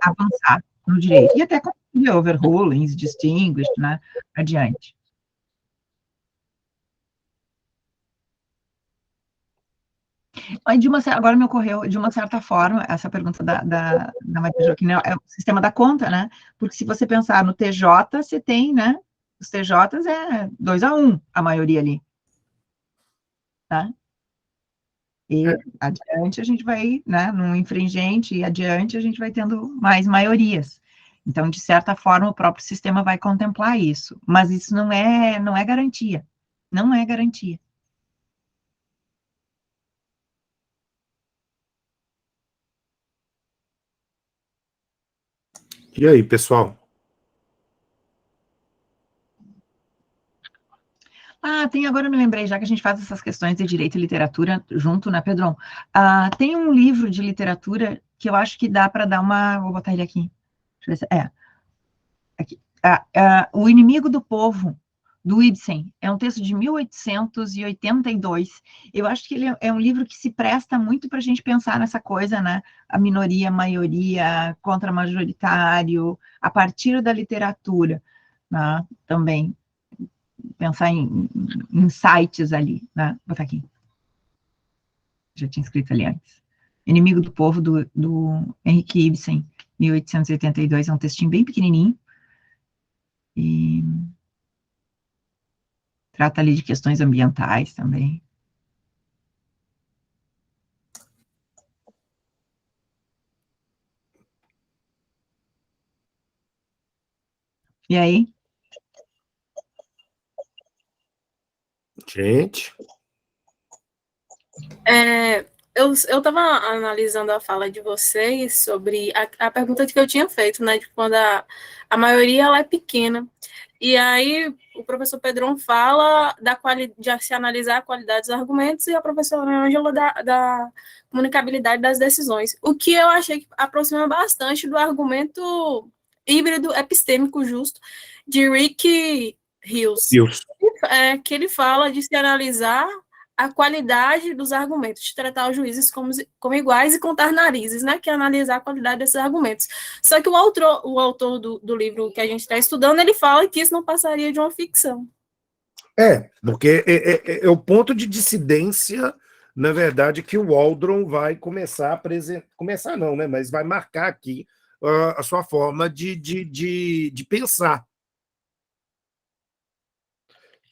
avançar no direito. E até com overrulings, distinguished, né, adiante. Agora me ocorreu, de uma certa forma, essa pergunta da Maria Joaquim, é o sistema da conta, né? Porque se você pensar no TJ, você tem, né? Os TJs é 2-1, a maioria ali. Tá? E adiante a gente vai, né? Num infringente e adiante a gente vai tendo mais maiorias. Então, de certa forma, o próprio sistema vai contemplar isso. Mas isso não é garantia. Não é garantia. E aí, pessoal? Agora eu me lembrei, já que a gente faz essas questões de direito e literatura junto, né, Pedron? Tem um livro de literatura que eu acho que dá para dar vou botar ele aqui. Deixa eu ver se, aqui. O Inimigo do Povo, do Ibsen. É um texto de 1882. Eu acho que ele é um livro que se presta muito para a gente pensar nessa coisa, né? A minoria, a maioria, contra-majoritário, a partir da literatura, né? Também. Pensar em insights ali, né? Vou botar aqui. Já tinha escrito ali antes. Inimigo do Povo, do Henrik Ibsen, 1882, é um textinho bem pequenininho, e trata ali de questões ambientais também. E aí? Gente. Eu estava analisando a fala de vocês sobre a pergunta que eu tinha feito, né, de quando a maioria ela é pequena. E aí o professor Pedron fala de se analisar a qualidade dos argumentos e a professora Ângela da comunicabilidade das decisões. O que eu achei que aproxima bastante do argumento híbrido epistêmico justo de Rick Hills. Que ele fala de se analisar a qualidade dos argumentos, de tratar os juízes como iguais e contar narizes, né, que é analisar a qualidade desses argumentos. Só que o autor do livro que a gente está estudando, ele fala que isso não passaria de uma ficção. Porque é o ponto de dissidência na verdade, que o Waldron vai começar a apresentar, começar não, né? Mas vai marcar aqui a sua forma de pensar.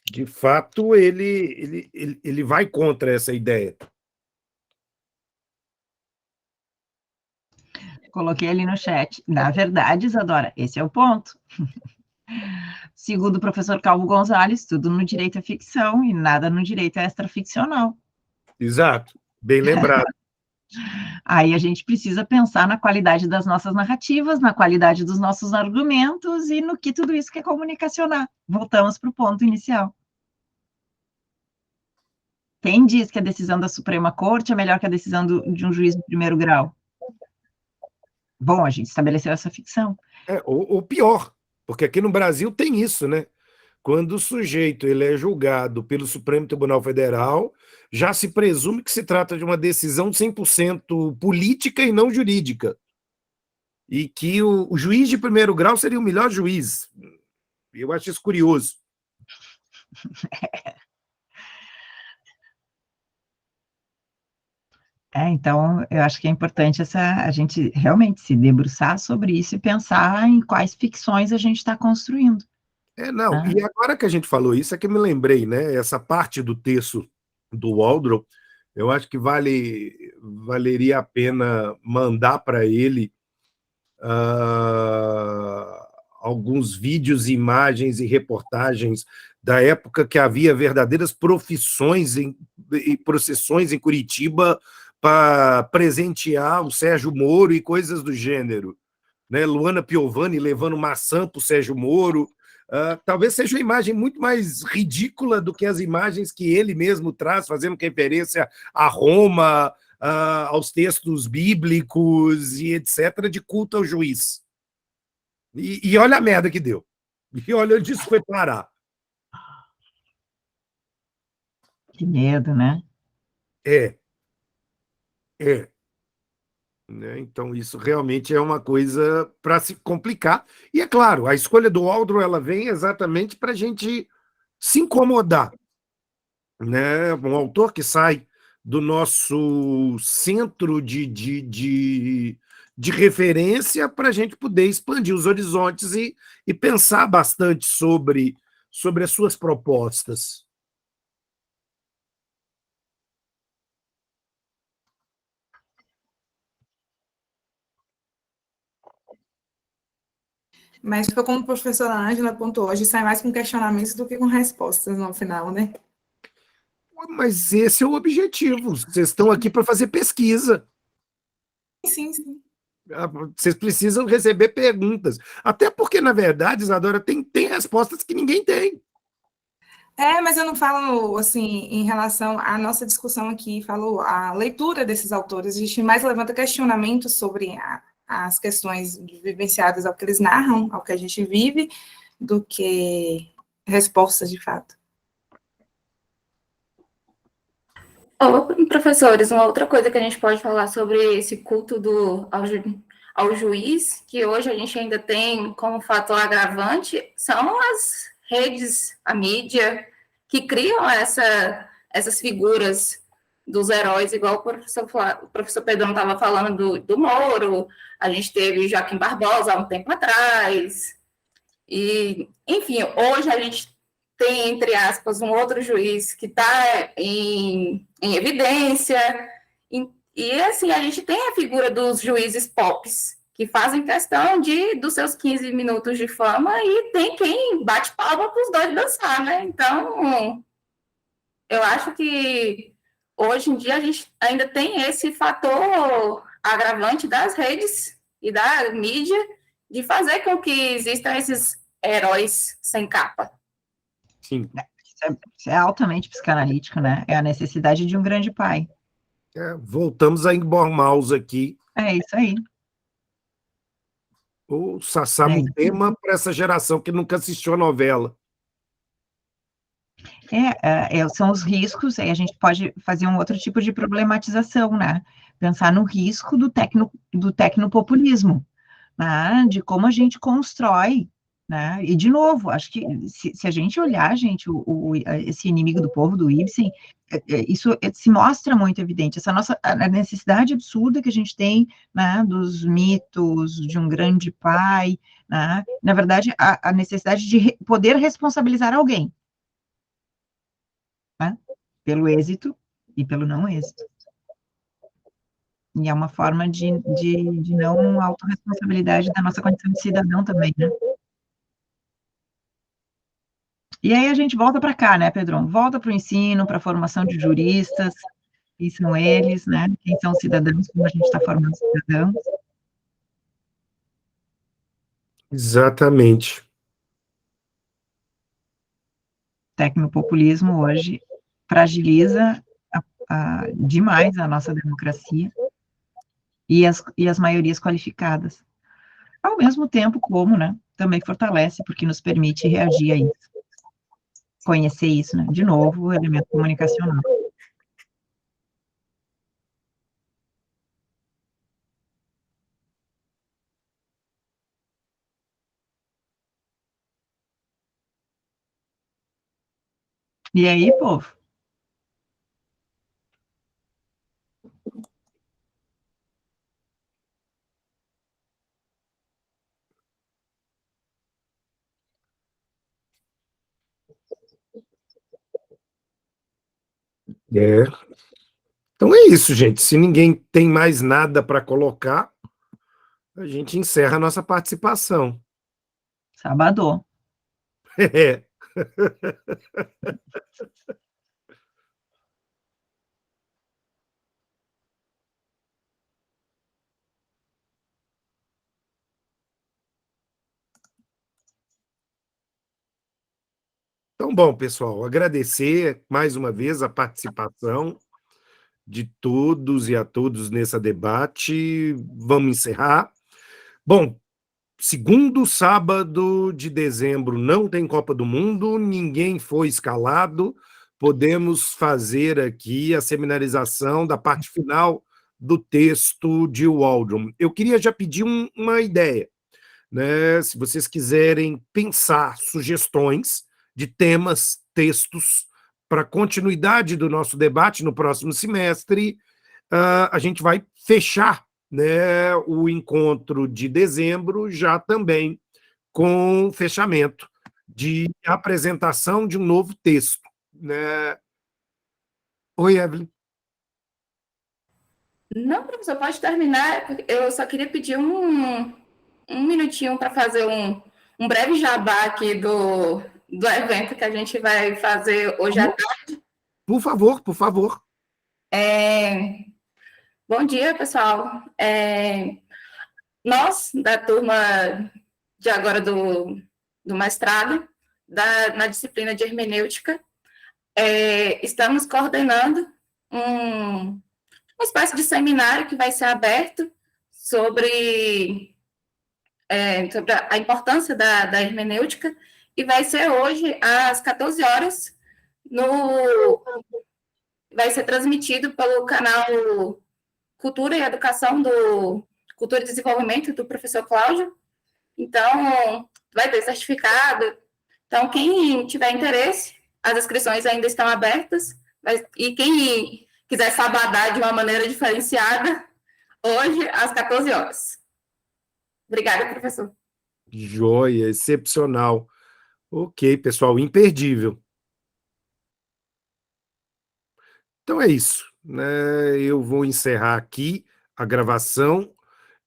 De fato, ele vai contra essa ideia. Coloquei ali no chat. Na verdade, Isadora, esse é o ponto. Segundo o professor Calvo Gonzalez, tudo no direito é ficção e nada no direito é extraficcional. Exato, bem lembrado. Aí a gente precisa pensar na qualidade das nossas narrativas, na qualidade dos nossos argumentos e no que tudo isso quer comunicacionar. Voltamos para o ponto inicial. Quem diz que a decisão da Suprema Corte é melhor que a decisão de um juiz de primeiro grau? Bom, a gente estabeleceu essa ficção. Ou pior, porque aqui no Brasil tem isso, né? Quando o sujeito ele é julgado pelo Supremo Tribunal Federal, já se presume que se trata de uma decisão 100% política e não jurídica. E que o juiz de primeiro grau seria o melhor juiz. Eu acho isso curioso. Então, eu acho que é importante a gente realmente se debruçar sobre isso e pensar em quais ficções a gente está construindo. Não, e agora que a gente falou isso, é que eu me lembrei, né? Essa parte do texto do Waldron, eu acho que valeria a pena mandar para ele alguns vídeos, imagens e reportagens da época que havia verdadeiras profissões e procissões em Curitiba para presentear o Sérgio Moro e coisas do gênero, né? Luana Piovani levando maçã para o Sérgio Moro. Talvez seja uma imagem muito mais ridícula do que as imagens que ele mesmo traz, fazendo referência a Roma, aos textos bíblicos e etc., de culto ao juiz. E olha a merda que deu. E olha onde isso foi parar. Que medo, né? Né? Então, isso realmente é uma coisa para se complicar. E, é claro, a escolha do Waldron ela vem exatamente para a gente se incomodar. Né? Um autor que sai do nosso centro de referência para a gente poder expandir os horizontes e pensar bastante sobre as suas propostas. Mas foi como a professora Ângela apontou hoje, sai mais com questionamentos do que com respostas no final, né? Mas esse é o objetivo. Vocês estão aqui para fazer pesquisa. Sim, sim. Vocês precisam receber perguntas. Até porque, na verdade, Isadora, tem respostas que ninguém tem. Mas eu não falo, assim, em relação à nossa discussão aqui, falo a leitura desses autores. A gente mais levanta questionamentos sobre as questões vivenciadas ao que eles narram, ao que a gente vive, do que respostas, de fato. Professores, uma outra coisa que a gente pode falar sobre esse culto ao juiz, que hoje a gente ainda tem como fator agravante, são as redes, a mídia, que criam essas figuras dos heróis, igual o professor Pedrão estava falando do Moro, a gente teve Joaquim Barbosa há um tempo atrás, e, enfim, hoje a gente tem, entre aspas, um outro juiz que está em evidência, e assim, a gente tem a figura dos juízes pops, que fazem questão dos seus 15 minutos de fama, e tem quem bate palma para os dois dançar, né? Então, eu acho que hoje em dia a gente ainda tem esse fator agravante das redes e da mídia de fazer com que existam esses heróis sem capa. Sim. Isso é altamente psicanalítico, né? É a necessidade de um grande pai. Voltamos a Ingeborg Maus aqui. É isso aí. O Sassá Mutema para essa geração que nunca assistiu a novela. São os riscos, aí a gente pode fazer um outro tipo de problematização, né? Pensar no risco do tecnopopulismo, né? De como a gente constrói né? E, de novo, acho que se a gente olhar, gente, esse inimigo do povo do Ibsen, isso se mostra muito evidente, essa a necessidade absurda que a gente tem, né, dos mitos de um grande pai, né? Na verdade, a necessidade de poder responsabilizar alguém, né? Pelo êxito e pelo não êxito. E é uma forma de não autorresponsabilidade da nossa condição de cidadão também, né? E aí a gente volta para cá, né, Pedrão? Volta para o ensino, para a formação de juristas, quem são eles, né? Quem são os cidadãos, como a gente está formando cidadãos. Exatamente. Tecnopopulismo hoje fragiliza demais a nossa democracia e as maiorias qualificadas. Ao mesmo tempo como, né, também fortalece, porque nos permite reagir a isso. Conhecer isso, né? De novo, o elemento comunicacional. E aí, povo? É. Então é isso, gente. Se ninguém tem mais nada para colocar, a gente encerra a nossa participação. Sabadão. É. Então, bom, pessoal, agradecer mais uma vez a participação de todos e a todos nesse debate. Vamos encerrar. Bom, segundo sábado de dezembro não tem Copa do Mundo, ninguém foi escalado. Podemos fazer aqui a seminarização da parte final do texto de Waldron. Eu queria já pedir uma ideia, né? Se vocês quiserem pensar sugestões de temas, textos, para continuidade do nosso debate no próximo semestre, a gente vai fechar, né, o encontro de dezembro já também com fechamento de apresentação de um novo texto, né? Oi, Evelyn. Não, professor, pode terminar. Eu só queria pedir um minutinho para fazer um breve jabá aqui do evento que a gente vai fazer hoje à tarde. Por favor, por favor. Bom dia, pessoal. Nós, da turma de agora do mestrado, na disciplina de hermenêutica, estamos coordenando uma espécie de seminário que vai ser aberto sobre a importância da hermenêutica, e vai ser hoje às 14 horas, vai ser transmitido pelo canal Cultura e Educação Cultura e Desenvolvimento do professor Cláudio. Então, vai ter certificado. Então, quem tiver interesse, as inscrições ainda estão abertas, e quem quiser sabadar de uma maneira diferenciada, hoje, às 14 horas. Obrigada, professor. Joia, excepcional. Ok, pessoal, imperdível. Então é isso, né? Eu vou encerrar aqui a gravação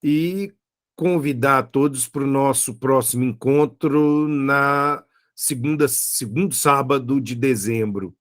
e convidar a todos para o nosso próximo encontro na segundo sábado de dezembro.